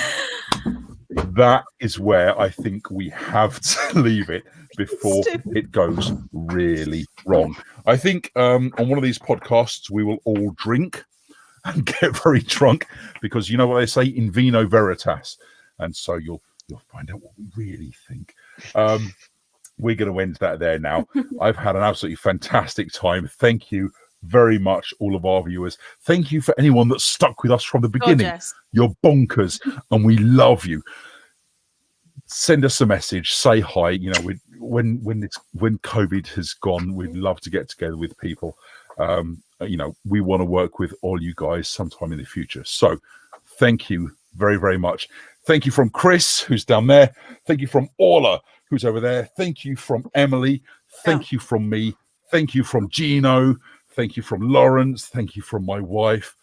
That is where I think we have to leave it before it goes really wrong. I think on one of these podcasts, we will all drink and get very drunk because you know what they say, in vino veritas. And so you'll find out what we really think. We're going to end that there now. I've had an absolutely fantastic time. Thank you very much, all of our viewers. Thank you for anyone that stuck with us from the beginning. Gorgeous. You're bonkers and we love you. Send us a message, say hi. When COVID has gone, we'd love to get together with people. We want to work with all you guys sometime in the future. So thank you very, very much. Thank you from Chris, who's down there. Thank you from Orla, who's over there. Thank you from Emily. Thank you from me. Thank you from Gino. Thank you from Lawrence. Thank you from my wife.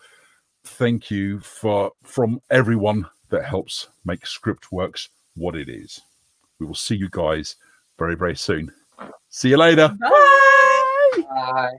Thank you from everyone that helps make Scriptworks what it is. We will see you guys very, very soon. See you later. Bye. Bye.